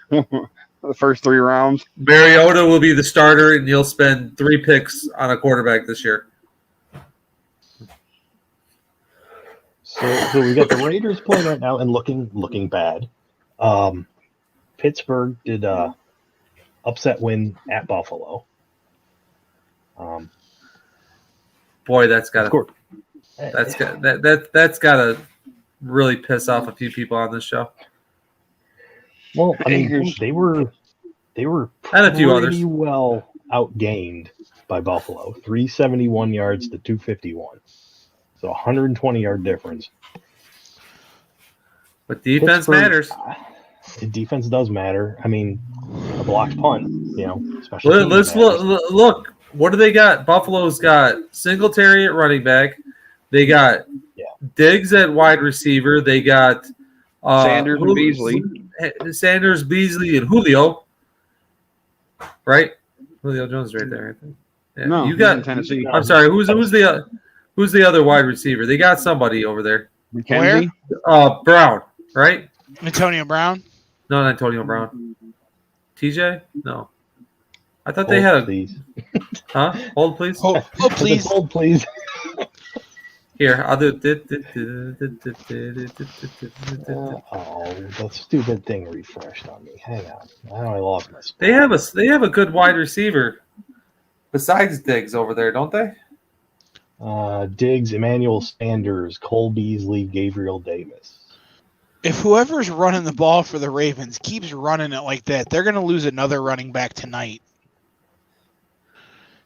The first 3 rounds. Mariota will be the starter, and he'll spend 3 picks on a quarterback this year. So we got the Raiders playing right now and looking bad. Pittsburgh did upset win at Buffalo. Boy, that's Of got course, that's got to really piss off a few people on this show. well, I mean, Packers. they were And a few others. pretty well outgained by Buffalo, 371 yards to 251. So 120-yard difference. But defense Pittsburgh, matters. Defense does matter. I mean, a blocked punt, especially. Let's look. What do they got? Buffalo's got Singletary at running back. They got Diggs at wide receiver. They got Sanders and Beasley. Sanders, Beasley, and Julio. Right? Julio Jones is right there. I think. Yeah. No, you got in Tennessee. I'm sorry. Who's the other wide receiver? They got somebody over there. McKenzie. Brown, right? Antonio Brown. No, not Antonio Brown. TJ? No. I thought they had a. Please. Huh? Hold, please. Oh, please. Hold, please. Here, I'll do. Oh, that stupid thing refreshed on me. Hang on. Now I lost my spot. They have a good wide receiver besides Diggs over there, don't they? Diggs, Emmanuel Sanders, Cole Beasley, Gabriel Davis. If whoever's running the ball for the Ravens keeps running it like that, they're going to lose another running back tonight.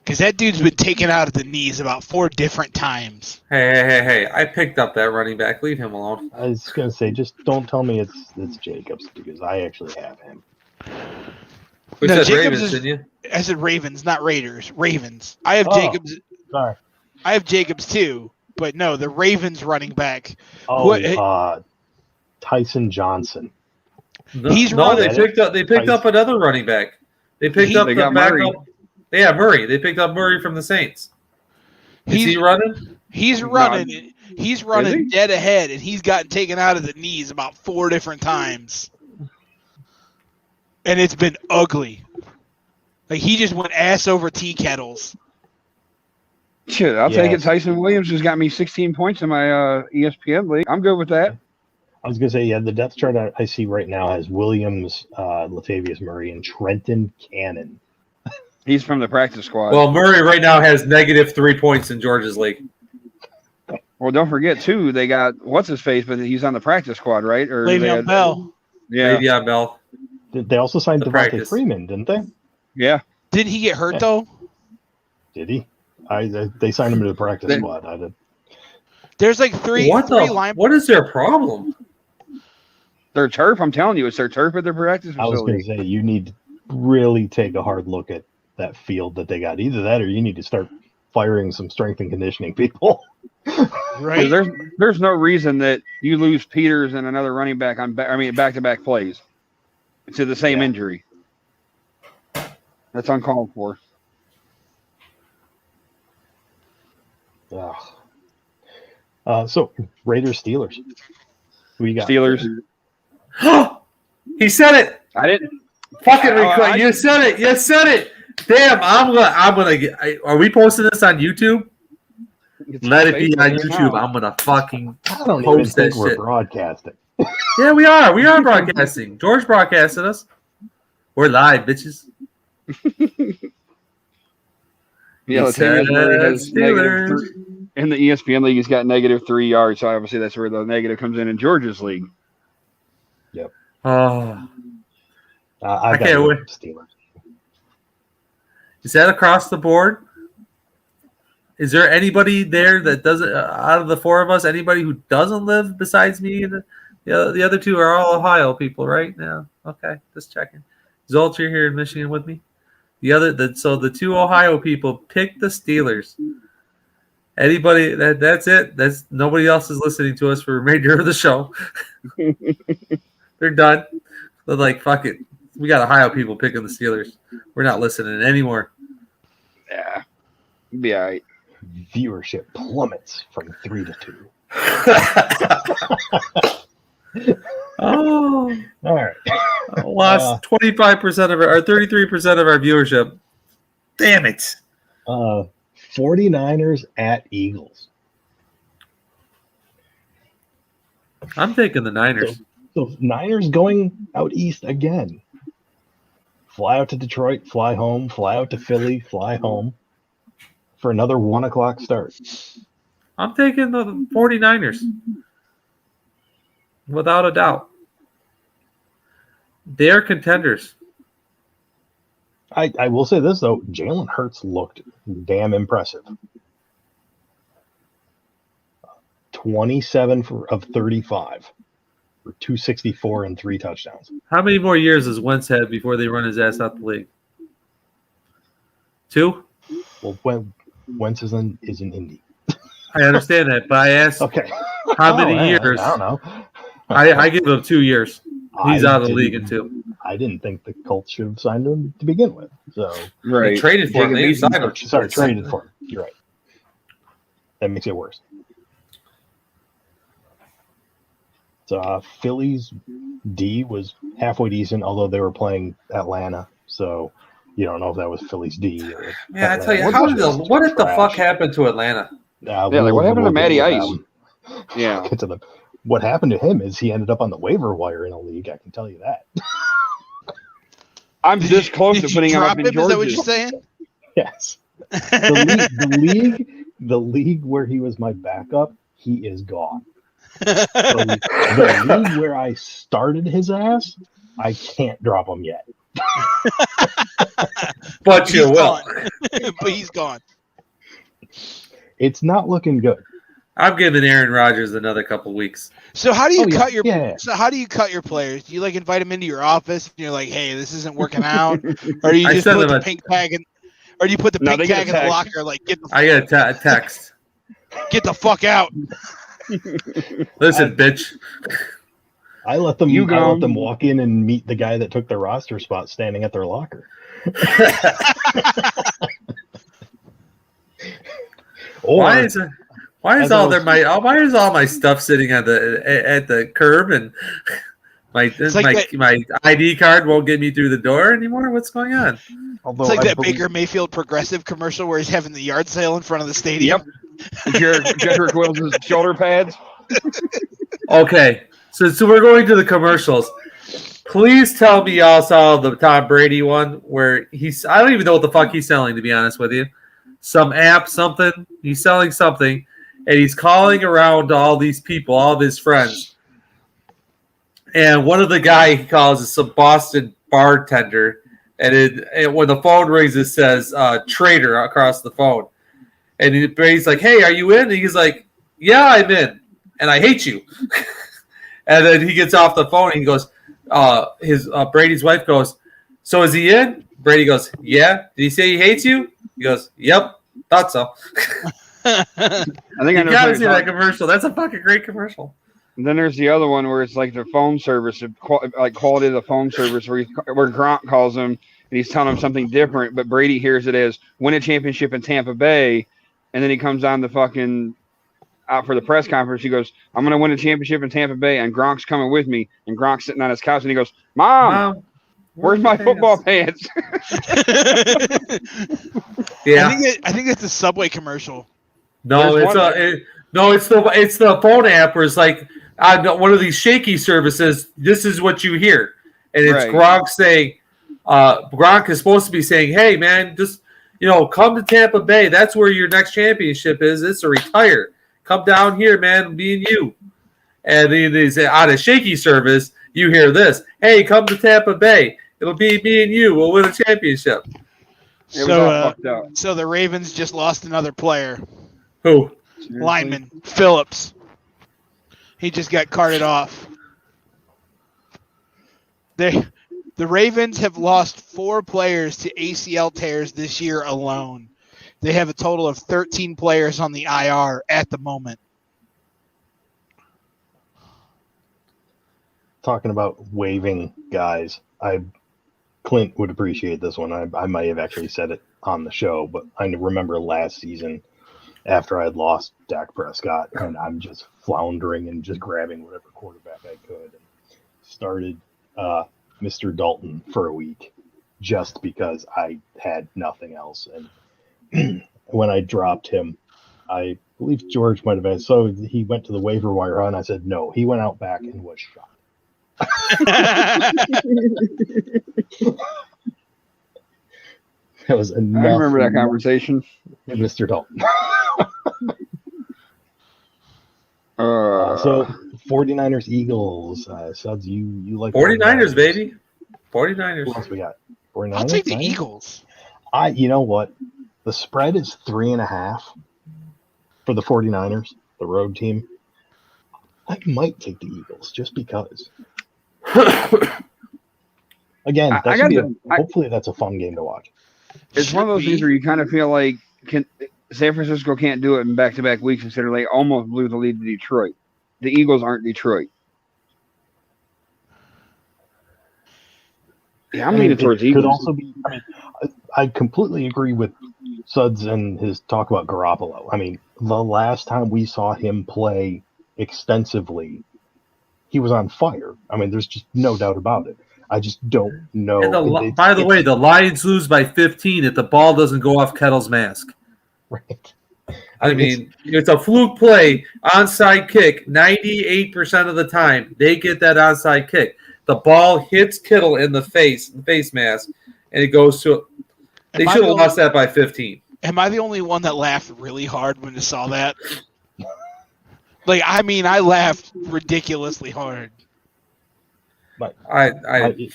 Because that dude's been taken out at the knees about 4 different times. Hey! I picked up that running back. Leave him alone. I was gonna say, just don't tell me it's Jacobs because I actually have him. We No, said Jacobs Ravens, is- didn't you? I said Ravens, not Raiders. Ravens. I have Oh. Jacobs. Sorry. I have Jacobs too, but no, the Ravens running back. Oh, Tyson Johnson. He's no, running. they picked up another running back. They picked up They the got backup. Murray. Yeah, Murray. They picked up Murray from the Saints. Is he running? He's running. He's running dead ahead, and he's gotten taken out of the knees about 4 different times, and it's been ugly. Like he just went ass over tea kettles. Shit, I'll take it. Tyson Williams has got me 16 points in my ESPN league. I'm good with that. I was gonna say, the depth chart I see right now has Williams, Latavius Murray, and Trenton Cannon. He's from the practice squad. Well, Murray right now has -3 points in Georgia's league. Well, don't forget too. They got what's his face, but he's on the practice squad, right? Or Le'Veon Bell. Yeah, Le'Veon Bell. They also signed The Devontae practice. Freeman, didn't they? yeah. Didn't he get hurt though? Did he? They signed him to the practice They- squad. I did. There's like three line. What is their problem? Their turf. I'm telling you, it's their turf at their practice I was going facility. to say you need to really take a hard look at that field that they got. Either that, or you need to start firing some strength and conditioning people. Right. There's no reason that you lose Peters and another running back on back-to-back plays to the same injury. That's uncalled for. So Raiders Steelers. Who you got? Steelers. He said it. I didn't. Fucking Oh, record. You said it. You said it. Damn, I'm gonna get. Are we posting this on YouTube? Let it be on YouTube. I'm gonna fucking I don't even post that think we're shit. broadcasting. Yeah, we are. We are broadcasting. George broadcasted us. We're live, bitches. Yeah, He said Latavius Murray has Steelers. -3 in the ESPN league. He's got -3 yards. So obviously that's where the negative comes in Georgia's league. Oh, I can't got wait. Steelers. is that across the board? Is there anybody there that doesn't, out of the 4 of us, anybody who doesn't live besides me? And the other 2 are all Ohio people, right? Now, okay, just checking. Zolt, you're here in Michigan with me. So the 2 Ohio people picked the Steelers. Anybody that's it. That's nobody else is listening to us for the remainder of the show. They're done. They're like, fuck it. We got Ohio people picking the Steelers. We're not listening anymore. Yeah, be all right. Viewership plummets from 3 to 2. Oh, All right. lost 25% of our 33% of our viewership. Damn it. 49ers at Eagles. I'm taking the Niners. So Niners going out east again. Fly out to Detroit, fly home, fly out to Philly, fly home for another 1 o'clock start. I'm taking the 49ers. Without a doubt. They're contenders. I will say this, though. Jalen Hurts looked damn impressive. 27 of 35 for 264 and 3 touchdowns. How many more years does Wentz have before they run his ass out the league? 2? Well, Wentz is in Indy. I understand that, but I asked Okay. how many years. I don't know. I give him 2 years. He's out of the league in 2. I didn't think the Colts should have signed him to begin with. So They traded for him. They signed him. Sorry, traded for him. You're right. That makes it worse. So Philly's D was halfway decent, although they were playing Atlanta. So you don't know if that was Philly's D. Or I tell you, what the fuck happened to Atlanta? What happened to Matty Ice? Yeah. Get to them. What happened to him is he ended up on the waiver wire in a league. I can tell you that. I'm this close to putting him up in Georgia. Is that what you're saying? Yes. The league where he was my backup, he is gone. The league where I started his ass, I can't drop him yet. But you will. But he's gone. It's not looking good. I'm giving Aaron Rodgers another couple weeks. So how do you cut your? Yeah. So how do you cut your players? Do you like invite them into your office and you're like, "Hey, this isn't working out," or do you just put the pink tag in? Or do you put the pink tag in the locker? Like, I got a text. Get the fuck out. Listen, bitch. I let them walk in and meet the guy that took their roster spot standing at their locker. Why is all my stuff sitting at the curb and my ID card won't get me through the door anymore? What's going on? It's like that Baker Mayfield Progressive commercial where he's having the yard sale in front of the stadium. Yep. Jedrick Wills' shoulder pads. Okay, so we're going to the commercials. Please tell me y'all saw the Tom Brady one where I don't even know what the fuck he's selling, to be honest with you. Some app, something. He's selling something, and he's calling around to all these people, all of his friends. And one of the guy he calls is some Boston bartender, and when the phone rings, it says "trader" across the phone. And Brady's like, "Hey, are you in?" And he's like, "Yeah, I'm in, and I hate you." And then he gets off the phone and he goes, Brady's wife goes, "So is he in?" Brady goes, "Yeah." "Did he say he hates you?" He goes, "Yep, thought so." I think you gotta see that commercial. That's a fucking great commercial. And then there's the other one where it's like the phone service, like quality of the phone service, where Gronk calls him and he's telling him something different, but Brady hears it as win a championship in Tampa Bay, and then he comes on the fucking out for the press conference. He goes, "I'm gonna win a championship in Tampa Bay, and Gronk's coming with me." And Gronk's sitting on his couch, and he goes, "Mom, where's my football pants?" Yeah, I think it's a Subway commercial. No, it's the phone app where it's like on one of these shaky services. This is what you hear, and it's Gronk saying, Gronk is supposed to be saying, "Hey man, just come to Tampa Bay. That's where your next championship is. It's a retire. Come down here, man, me and you." And then on a shaky service, you hear this: "Hey, come to Tampa Bay. It'll be me and you. We'll win a championship." So the Ravens just lost another player. Who? Lineman Phillips. He just got carted off. The Ravens have lost 4 players to ACL tears this year alone. They have a total of 13 players on the IR at the moment. Talking about waiving guys, Clint would appreciate this one. I might have actually said it on the show, but I remember last season after I had lost Dak Prescott, and I'm just floundering and just grabbing whatever quarterback I could, and started Mr. Dalton for a week just because I had nothing else. And when I dropped him, I believe George might have asked. So he went to the waiver wire, and I said no. He went out back and was shot. That was enough. I remember that conversation. Mr. Dalton. So So 49ers, Eagles. Suds, you like 49ers, baby. 49ers. Who else we got? 49ers. I'll take the Niners? Eagles. You know what? The spread is 3.5 for the 49ers, the road team. I might take the Eagles just because. Again, hopefully that's a fun game to watch. it's one of those things where you kind of feel like San Francisco can't do it in back-to-back weeks instead of they almost blew the lead to Detroit. The Eagles aren't Detroit. Yeah, I'm leaning towards it Eagles. Could also be. I mean, I completely agree with Suds and his talk about Garoppolo. I mean, the last time we saw him play extensively, he was on fire. I mean, there's just no doubt about it. I just don't know. And by the way, the Lions lose by 15 if the ball doesn't go off Kettle's mask. Right. I mean, it's a fluke play, onside kick. 98% of the time, they get that onside kick. The ball hits Kittle in the face mask, and it goes to. They should have lost that by 15. Am I the only one that laughed really hard when I saw that? Like, I mean, I laughed ridiculously hard. But my it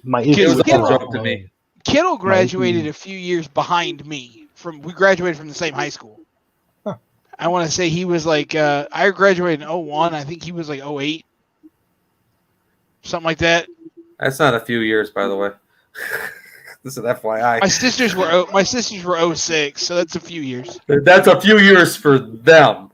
was issue a joke to me. Kittle graduated a few years behind me. We graduated from the same high school. Huh. I want to say he was like, I graduated in 01. I think he was like 08. Something like that. That's not a few years, by the way. This is FYI. My sisters were 06, so that's a few years. That's a few years for them.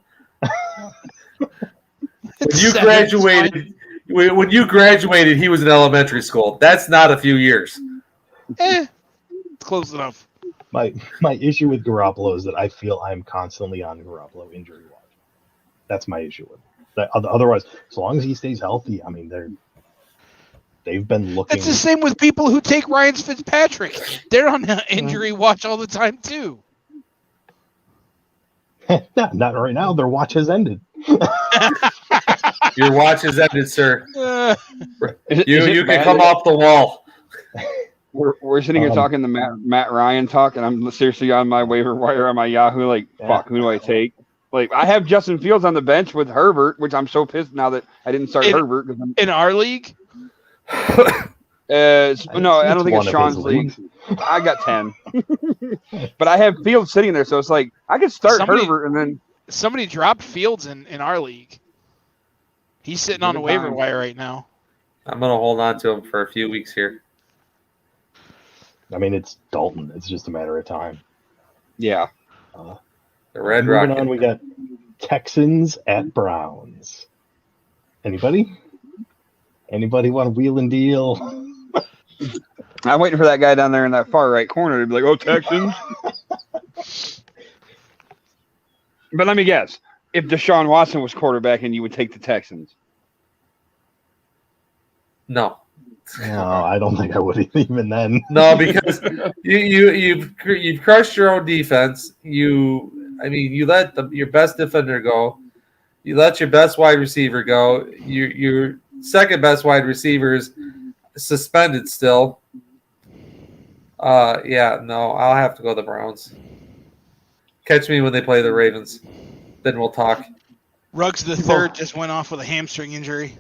When you graduated, he was in elementary school. That's not a few years. Close enough. My issue with Garoppolo is that I feel I'm constantly on Garoppolo injury watch. That's my issue with that. Otherwise, as long as he stays healthy, I mean they've been looking. It's the same with people who take Ryan Fitzpatrick. They're on injury watch all the time too. Not right now. Their watch has ended. Your watch has ended, sir. You can come that off the wall. We're sitting here talking the Matt Ryan talk, and I'm seriously on my waiver wire on my Yahoo. Like, fuck, who do I take? Like, I have Justin Fields on the bench with Herbert, which I'm so pissed now that I didn't start Herbert. In our league? No, I don't think it's Sean's league. I got 10. But I have Fields sitting there, so it's like I could start Herbert and then somebody dropped Fields in our league. He's sitting on a waiver wire right now. I'm gonna hold on to him for a few weeks here. I mean, it's Dalton. It's just a matter of time. Yeah. The Red Moving Rocket. on, we got Texans at Browns. Anybody want to wheel and deal? I'm waiting for that guy down there in that far right corner to be like, "Oh, Texans." But let me guess. If Deshaun Watson was quarterbacking, you would take the Texans. No. No, I don't think I would even then. No, because you've crushed your own defense. You let your best defender go. You let your best wide receiver go. Your second best wide receiver is suspended still. I'll have to go the Browns. Catch me when they play the Ravens. Then we'll talk. Ruggs the third just went off with a hamstring injury.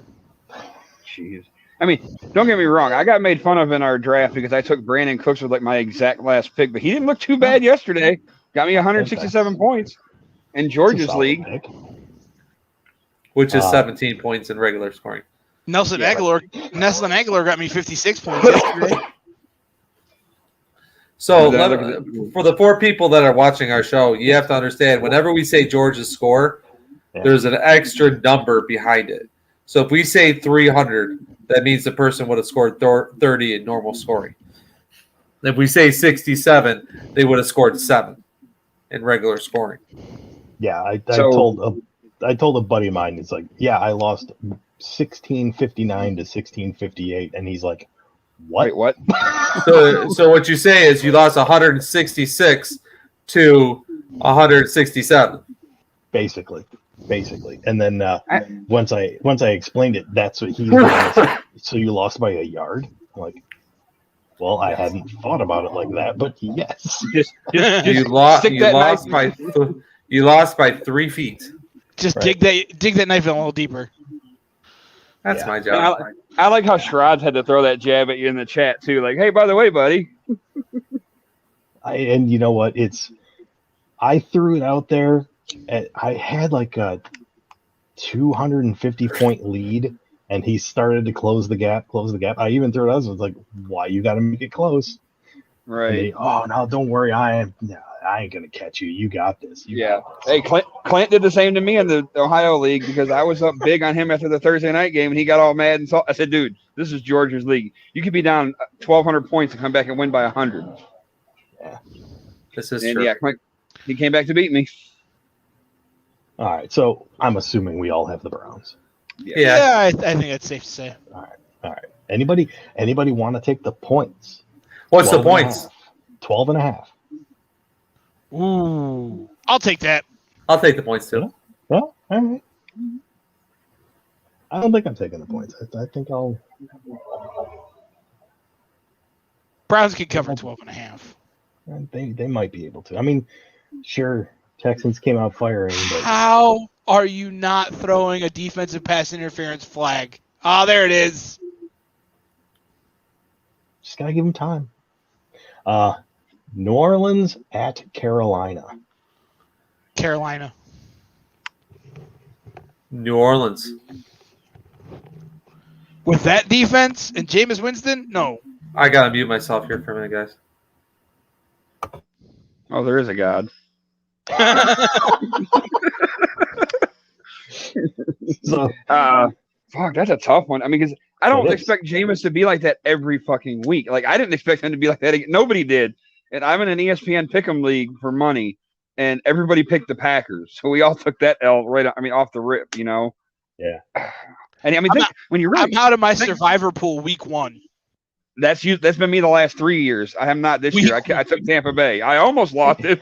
Jeez. I mean, don't get me wrong. I got made fun of in our draft because I took Brandon Cooks with like my exact last pick, but he didn't look too bad yesterday. Got me 167 points in Georgia's league. Pick. Which is 17 points in regular scoring. Nelson Aguilar got me 56 points yesterday. So for the 4 people that are watching our show, you have to understand whenever we say Georgia's score, there's an extra number behind it. So if we say 300, that means the person would have scored 30 in normal scoring. If we say 67, they would have scored 7 in regular scoring. Yeah, I told a buddy of mine, it's like, yeah, I lost 1659 to 1658, and he's like, what? Wait, what? So what you say is you lost 166 to 167. basically. And then once I explained it, that's what he's doing. So you lost by a yard? I'm like, well, I hadn't thought about it like that, but yes. You lost by 3 feet. Just Right. dig that knife in a little deeper. That's Yeah. my job. I like how Shrods had to throw that jab at you in the chat too. Like, hey, by the way, buddy. And you know what? I threw it out there. I had like a 250 point lead, and he started to close the gap. I even threw it out. I was like, why you got to make it close? Right. Oh, no, don't worry. I ain't going to catch you. You got this. You Yeah. got this. Hey, Clint did the same to me in the Ohio League because I was up big on him after the Thursday night game, and he got all mad. And so I said, dude, this is Georgia's league. You could be down 1,200 points and come back and win by 100. Yeah. This is And true. yeah, Clint, he came back to beat me. All right. So I'm assuming we all have the Browns. Yeah. I think that's safe to say. All right. Anybody want to take the points? What's the 12 and a points? half. 12 and a half. Ooh, I'll take that. I'll take the points too. Well, all right. I don't think I'm taking the points. I think I'll. Browns can cover 12 and a half. They might be able to. I mean, sure, Texans came out firing, but How are you not throwing a defensive pass interference flag? Oh, there it is. just gotta give them time. New Orleans at Carolina. Carolina. New Orleans. With that defense and Jameis Winston? No. I gotta mute myself here for a minute, guys. Oh, there is a God. So Fuck, that's a tough one. I mean, because I don't It is. expect Jameis to be like that every fucking week. Like, I didn't expect him to be like that. Nobody did. And I'm in an ESPN Pick'em league for money, and everybody picked the Packers. So we all took that L right. I mean, off the rip, you know. Yeah. And I mean, when you really I'm out of my survivor pool week 1. that's been me the last 3 years. I have not this year. I took Tampa Bay. I almost lost it.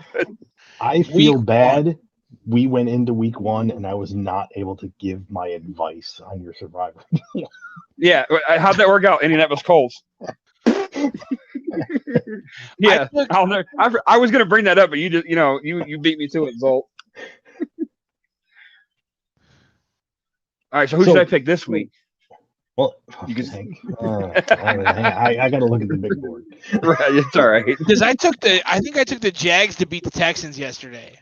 I feel Week bad. We went into week 1 and I was not able to give my advice on your survivor. Yeah, how'd that work out? Indianapolis Colts. Yeah, I was gonna bring that up, but you just you beat me to it, Zolt. All right, so who should I pick this week? Well, You can- hang on. I got to look at the big board. Right, it's all right. Because I think I took the Jags to beat the Texans yesterday.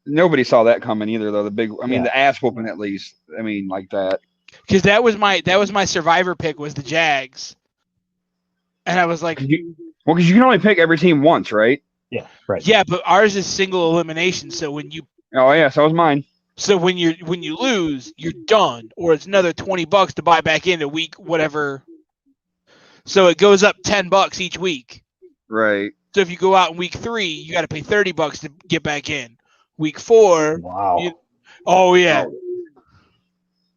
Nobody saw that coming either, though. Yeah. The ass whooping at least. I mean, like that. Because that was my survivor pick was the Jags. And I was like, Because you can only pick every team once, right? Yeah, right. yeah, but ours is single elimination. So when you Oh yeah, so was mine. when you lose, you're done, or it's another $20 to buy back into week whatever. So it goes up $10 each week. Right. So if you go out in week 3, you got to pay $30 to get back in. Week 4, Wow. oh yeah,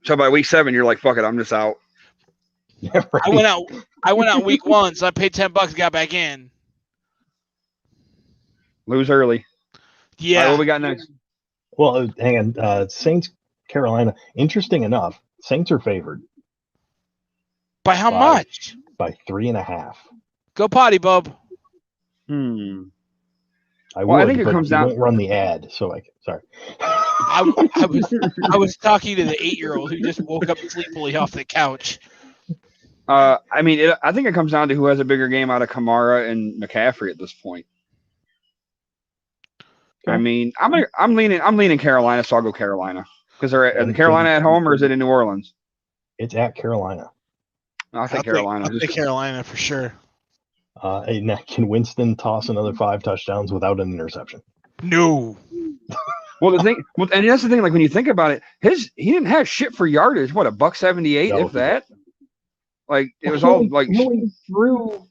So by week 7, you're like, fuck it, I'm just out. Yeah, right. I went out week 1, so I paid $10, got back in. Lose early. Yeah. All right, what we got next? Well, hang on. Saints, Carolina. Interesting enough, Saints are favored By how By- much? by 3.5. Go potty, bub. I Well, I would, think it but comes you down- won't run the ad, so sorry. I was talking to the 8-year-old who just woke up sleepily off the couch. I think it comes down to who has a bigger game out of Kamara and McCaffrey at this point. Okay. I mean, I'm leaning Carolina, so I'll go Carolina because they're at And Carolina at home, or is it in New Orleans? It's at Carolina. I'll take Carolina. I'll take Carolina for sure. And can Winston toss another 5 touchdowns without an interception? No. Well, and that's the thing. Like when you think about it, he didn't have shit for yardage. What, $178, No, if that? Like it was all like He only threw.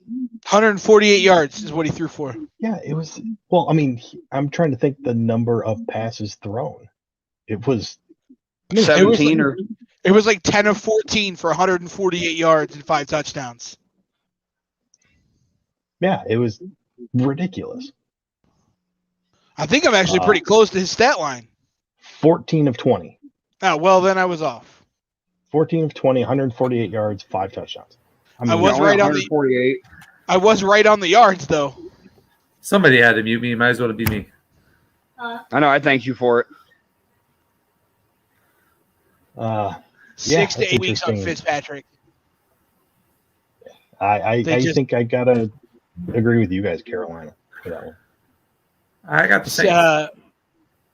148 yards is what he threw for. Yeah, it was. Well, I mean, I'm trying to think the number of passes thrown. It was 17 or It was like 10 of 14 for 148 yards and 5 touchdowns. yeah, it was ridiculous. I think I'm actually pretty close to his stat line. 14 of 20. Oh, well, then I was off. 14 of 20, 148 yards, 5 touchdowns. I was only right on the 148. I was right on the yards though. Somebody had to mute me. Might as well be me. I know. I thank you for it. 6 to that's 8 weeks on interesting. Fitzpatrick. I They just- think I gotta agree with you guys, Carolina, for that one. I got the Saints.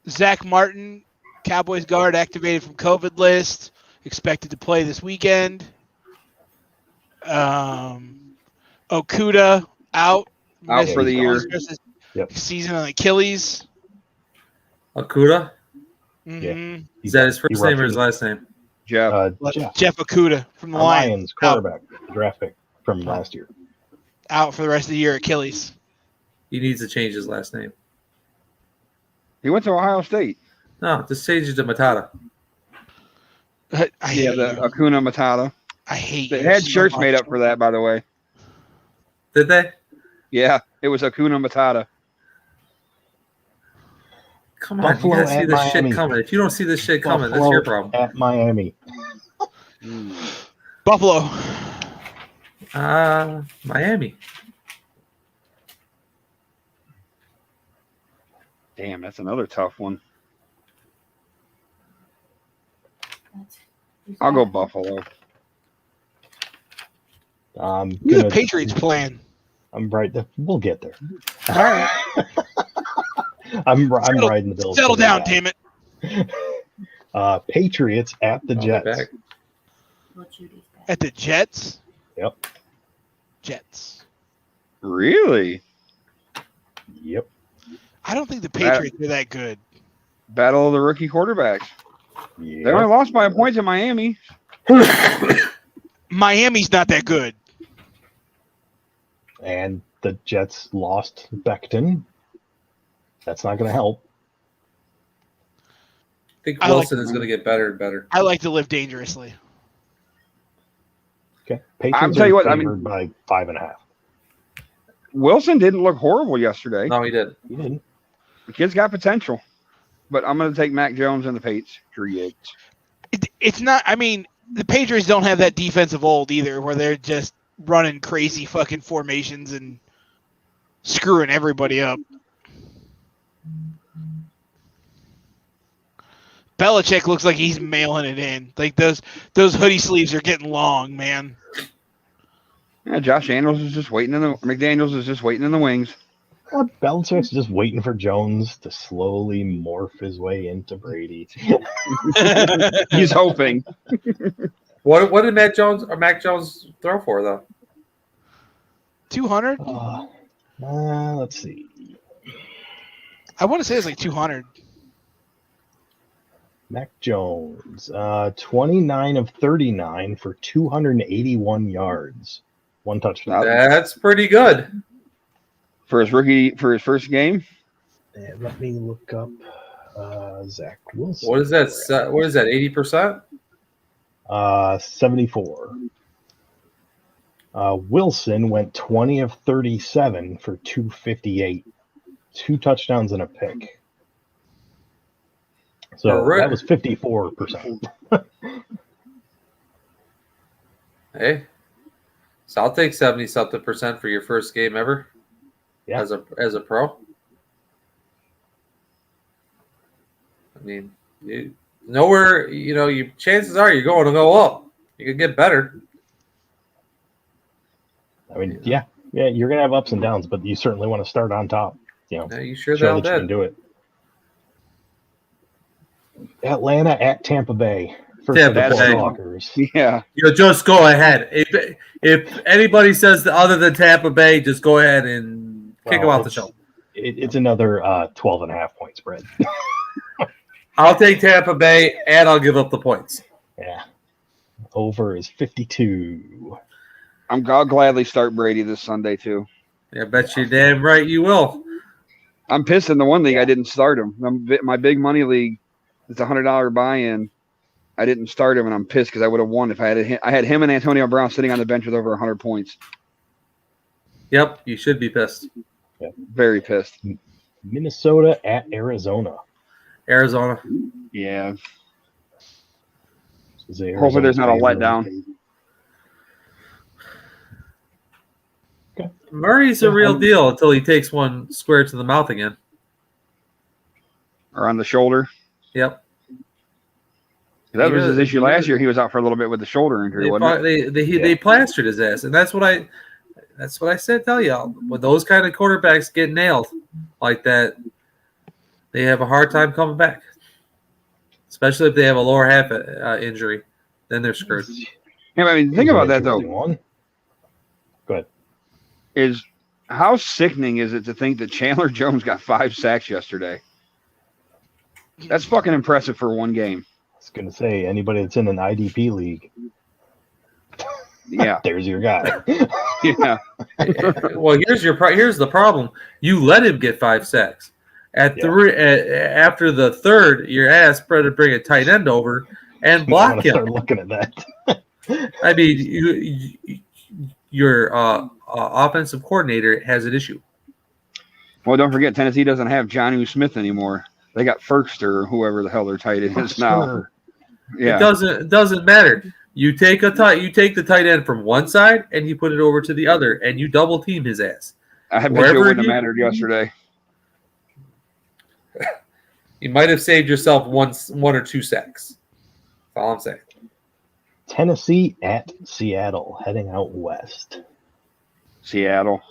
Zach Martin, Cowboys guard, activated from COVID list, expected to play this weekend. Okuda out For the year. Yep. Season on Achilles. Akuda. Mm-hmm. Is that his He first name or his ruptured- last name? Jeff. Jeff Okuda from the our Lions. quarterback, draft pick from last year. Out for the rest of the year, Achilles. He needs to change his last name. He went to Ohio State. No, just change it to Matata. I hate The you. Akuna Matata. I hate They you had so shirts much. made up for that, by the way. Did they? Yeah, it was Akuna Matata. Come on, Buffalo you gotta see at this Miami. shit coming. If you don't see this shit coming, that's Buffalo your problem. at Miami. Buffalo. Miami. Damn, that's another tough one. I'll go Buffalo. I'm Who's the gonna. Patriots playing? I'm right there. We'll get there. All right. I'm riding the Bills. Settle till down, they're damn it. back. Patriots at the Oh, they're Jets. back. At the Jets? Yep. Jets. Really? Yep. I don't think the Patriots are that good. Battle of the rookie quarterbacks. They only Yep. lost by a point to Miami. Miami's not that good. And the Jets lost Becton. That's not going to help. I think I like- Wilson is going to get better and better. I like to live dangerously. Okay. Patriots tell you what, I favored by 5.5. Wilson didn't look horrible yesterday. No, he did. You didn't. The kid's got potential. But I'm going to take Mac Jones and the Patriots. It's not, I mean, the Patriots don't have that defense of old either, where they're just running crazy fucking formations and screwing everybody up. Belichick looks like he's mailing it in. Like those hoodie sleeves are getting long, man. Yeah, Josh Daniels is just waiting McDaniels is just waiting in the wings. Belichick's just waiting for Jones to slowly morph his way into Brady. He's hoping. What did Mac Jones throw for though? 200? Let's see. I want to say it's like 200. Mac Jones, 29 of 39 for 281 yards, 1 touchdown. That's pretty good. For his first game. And let me look up Zach Wilson. What is that? What is that? 80%? 74. Wilson went 20 of 37 for 258, 2 touchdowns and a pick. So that was 54%. Hey, so I'll take 70-something% for your first game ever. Yeah. As a pro. I mean, chances are you're going to go up. You can get better. I mean, yeah, you're gonna have ups and downs, but you certainly want to start on top. Yeah, you sure show they'll that you can did. do it. Atlanta at Tampa Bay. First Tampa of the Bay. Walkers. Yeah. Just go ahead. If anybody says other than Tampa Bay, just go ahead and kick them off the show. It's another 12.5 point spread. I'll take Tampa Bay, and I'll give up the points. Yeah. Over is 52. I'll gladly start Brady this Sunday too. Yeah, bet you damn right you will. I'm pissed in the one league I didn't start him. My big money league, it's a $100 buy-in. I didn't start him, and I'm pissed because I would have won if I had him and Antonio Brown sitting on the bench with over 100 points. Yep, you should be pissed. Very pissed. Minnesota at Arizona. Arizona. Yeah. Hopefully there's not a letdown. Okay. Murray's a real deal until he takes one square to the mouth again. Or on the shoulder. Yep. That was his issue last year. He was out for a little bit with the shoulder injury, wasn't it? They plastered his ass, and that's what I said. Tell y'all, when those kind of quarterbacks get nailed like that, they have a hard time coming back. Especially if they have a lower half injury, then they're screwed. Yeah, I mean, think about that though. Go ahead. Is how sickening is it to think that Chandler Jones got 5 sacks yesterday? That's fucking impressive for one game. I was going to say, anybody that's in an IDP league, yeah, there's your guy. Yeah. Well, here's the problem. You let him get 5 sacks. After the third, your ass better bring a tight end over and block him. Start looking at that. I mean, your offensive coordinator has an issue. Well, don't forget, Tennessee doesn't have Jonnu Smith anymore. They got Ferkster or whoever the hell their tight end is now. Yeah, it doesn't matter. You take the tight end from one side and you put it over to the other, and you double team his ass. I bet you it wouldn't have mattered yesterday. You might have saved yourself one or 2 sacks. That's all I'm saying. Tennessee at Seattle, heading out west. Seattle.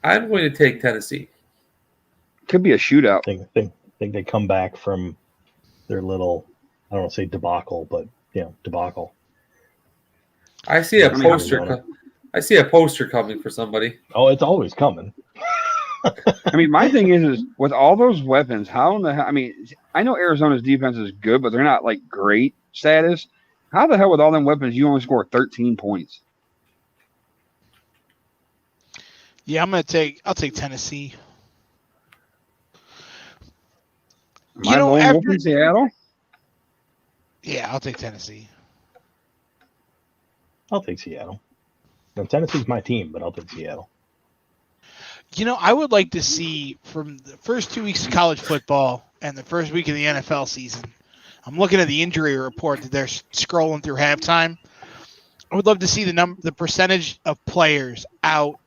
I'm going to take Tennessee. Could be a shootout. Think they come back from their little, I don't want to say debacle, but debacle. I see a poster. I see a poster coming for somebody. Oh, it's always coming. I mean, my thing is with all those weapons, how in the hell? I mean, I know Arizona's defense is good, but they're not like great status. How the hell with all them weapons you only score 13 points? Yeah, I'll take Tennessee. After Seattle? Yeah, I'll take Tennessee. I'll take Seattle. Now, Tennessee's my team, but I'll take Seattle. I would like to see from the first 2 weeks of college football and the first week of the NFL season. I'm looking at the injury report that they're scrolling through halftime. I would love to see the percentage of players out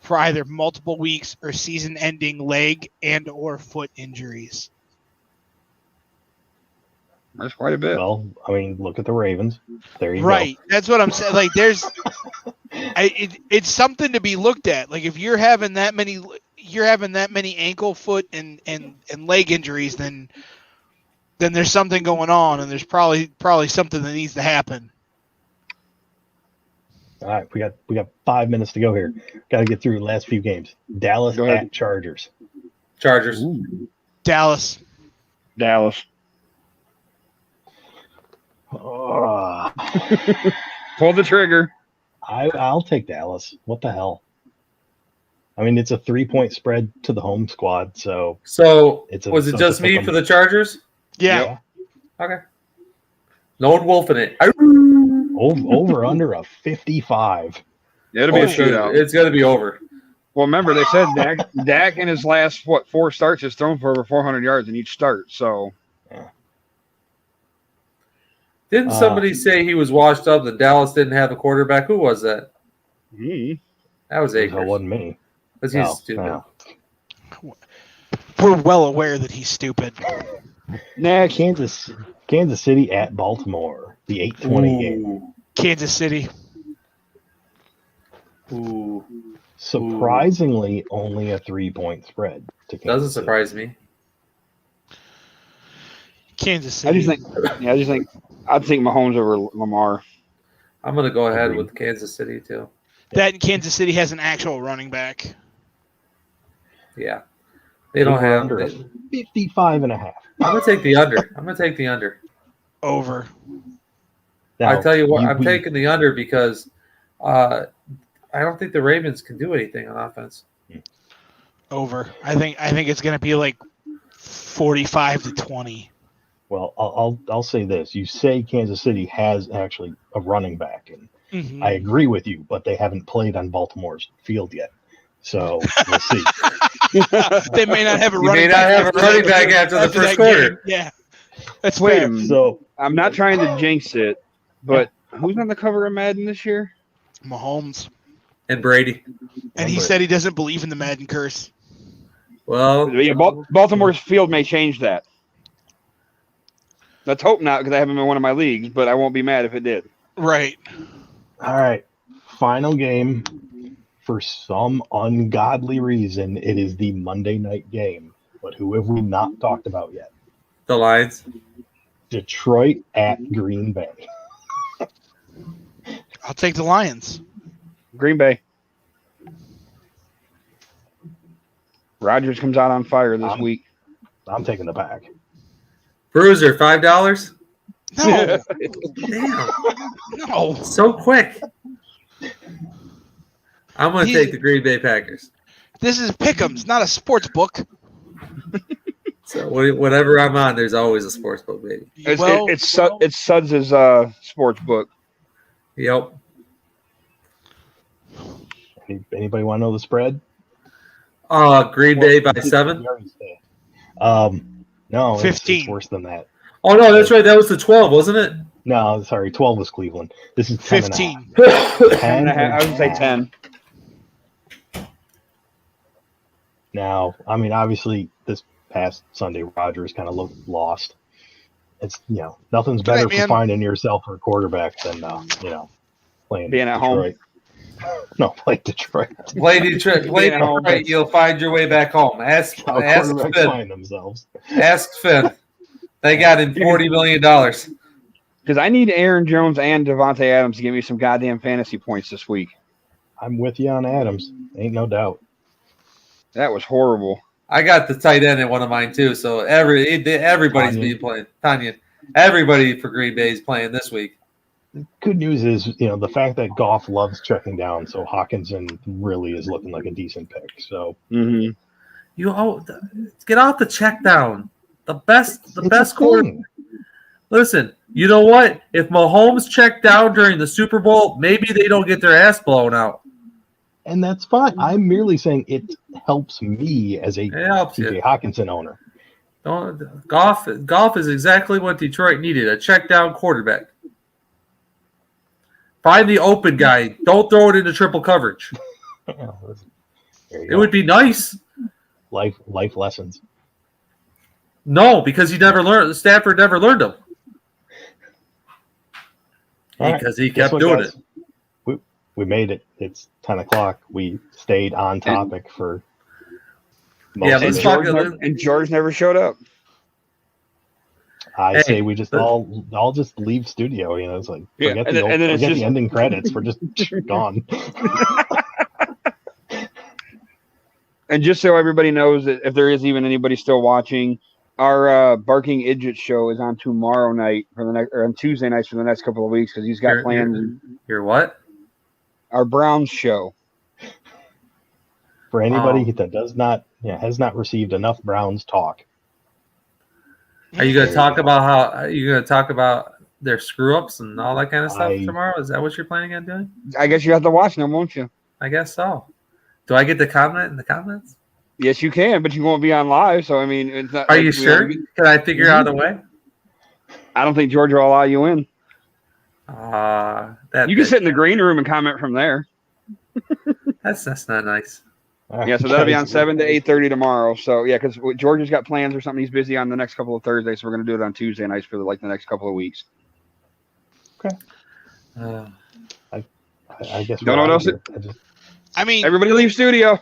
for either multiple weeks or season-ending leg and or foot injuries. That's quite a bit. Well, I mean, look at the Ravens. There you go. Right. That's what I'm saying. Like, it's something to be looked at. Like, if you're having that many ankle, foot, and leg injuries, then there's something going on, and there's probably something that needs to happen. All right, we got 5 minutes to go here. Got to get through the last few games. Dallas at Chargers. Chargers. Ooh. Dallas. Pull the trigger. I'll take Dallas. What the hell? I mean, it's a 3-point spread to the home squad, so was it just me for the Chargers? Yeah. Okay. Lone wolf in it. Over under a 55. It'll be a shootout. It's going to be over. Well, remember they said Dak in his last 4 starts has thrown for over 400 yards in each start. So. Didn't somebody say he was washed up that Dallas didn't have a quarterback? Who was that? That was Akers. That wasn't me. Because he's stupid. No. We're well aware that he's stupid. Kansas City at Baltimore. The 8:20 game. Kansas City. Ooh. Surprisingly, only a 3-point spread. Doesn't surprise me. Kansas City. I just think I'd take Mahomes over Lamar. I'm going to go ahead with Kansas City too. That Kansas City has an actual running back. Yeah. They don't have under 55 and a half. I'm going to take the under. Over. Now, I tell you what, I'm taking the under because I don't think the Ravens can do anything on offense. Over. I think it's going to be like 45-20. Well, I'll say this. You say Kansas City has actually a running back, and I agree with you, but they haven't played on Baltimore's field yet. So we'll see. They may not have a You running may not have a running back after the first that quarter. game. Yeah, that's Wait fair. a minute. So I'm not trying to jinx it, but who's on the cover of Madden this year? Mahomes, And Brady. and he said he doesn't believe in the Madden curse. Well, Yeah, Baltimore's field may change that. Let's hope not, because I have him in one of my leagues, but I won't be mad if it did. Right. all right, final game. For some ungodly reason, it is the Monday night game. But who have we not talked about yet? the Lions. Detroit at Green Bay. I'll take the Lions. Green Bay. Rodgers comes out on fire this week. I'm taking the Pack. Bruiser, $5. No, Damn, no. so quick. I'm going to take the Green Bay Packers. This is Pick'ems, not a sports book. So whatever I'm on, there's always a sports book, baby. It's Suds' sports book. Yep. Anybody want to know the spread? Green Bay by 7. No, 15. It's worse than that. Oh no, that's right. That was the 12, wasn't it? No, sorry, 12 was Cleveland. This is 10 15. 10 and a half. I would say 10. Now, I mean, obviously, this past Sunday, Rodgers kind of looked lost. It's, nothing's better for finding yourself a quarterback than, playing Being at Detroit. No, play Detroit. Play Detroit. Play Detroit. You'll find your way back home. Ask Quarterbacks Finn. find themselves. Ask Finn. They got him $40 million. Because I need Aaron Jones and Devontae Adams to give me some goddamn fantasy points this week. I'm with you on Adams. Ain't no doubt. That was horrible. I got the tight end in one of mine too. So everybody's been playing. Tanya, everybody for Green Bay is playing this week. Good news is, the fact that Goff loves checking down, so Hawkinson really is looking like a decent pick. So You get off the check down. The best quarter. Listen, you know what? If Mahomes checked down during the Super Bowl, maybe they don't get their ass blown out. And that's fine. I'm merely saying it helps me as a TJ Hawkinson owner. Goff is exactly what Detroit needed, a check down quarterback. Find the open guy. Don't throw it into triple coverage. It would be nice. Life lessons. No, because Stafford never learned them. Because he kept doing it. We made it. It's 10 o'clock. We stayed on topic for most let's of talk. it. And George never showed up. I say we just all just leave studio. It's like forget the ending credits. We're just gone. And just so everybody knows that if there is even anybody still watching, our Barking Idiots show is on tomorrow night or on Tuesday nights for the next couple of weeks because he's got plans. Your what? Our Browns show. For anybody that has not received enough Browns talk. Are you going to talk about their screw ups and all that kind of stuff tomorrow? Is that what you're planning on doing? I guess you have to watch them, won't you? I guess so. Do I get to comment in the comments? Yes, you can, but you won't be on live. So I mean, it's not. Are you sure? Can I figure out a way? I don't think George will allow you in. You can sit in the green room and comment from there. That's not nice. Yeah, so that'll be on 7 to 8:30 tomorrow. So yeah, because George has got plans or something. He's busy on the next couple of Thursdays, so we're going to do it on Tuesday nights for the next couple of weeks. Okay. I guess don't know what else. I mean, everybody leave studio.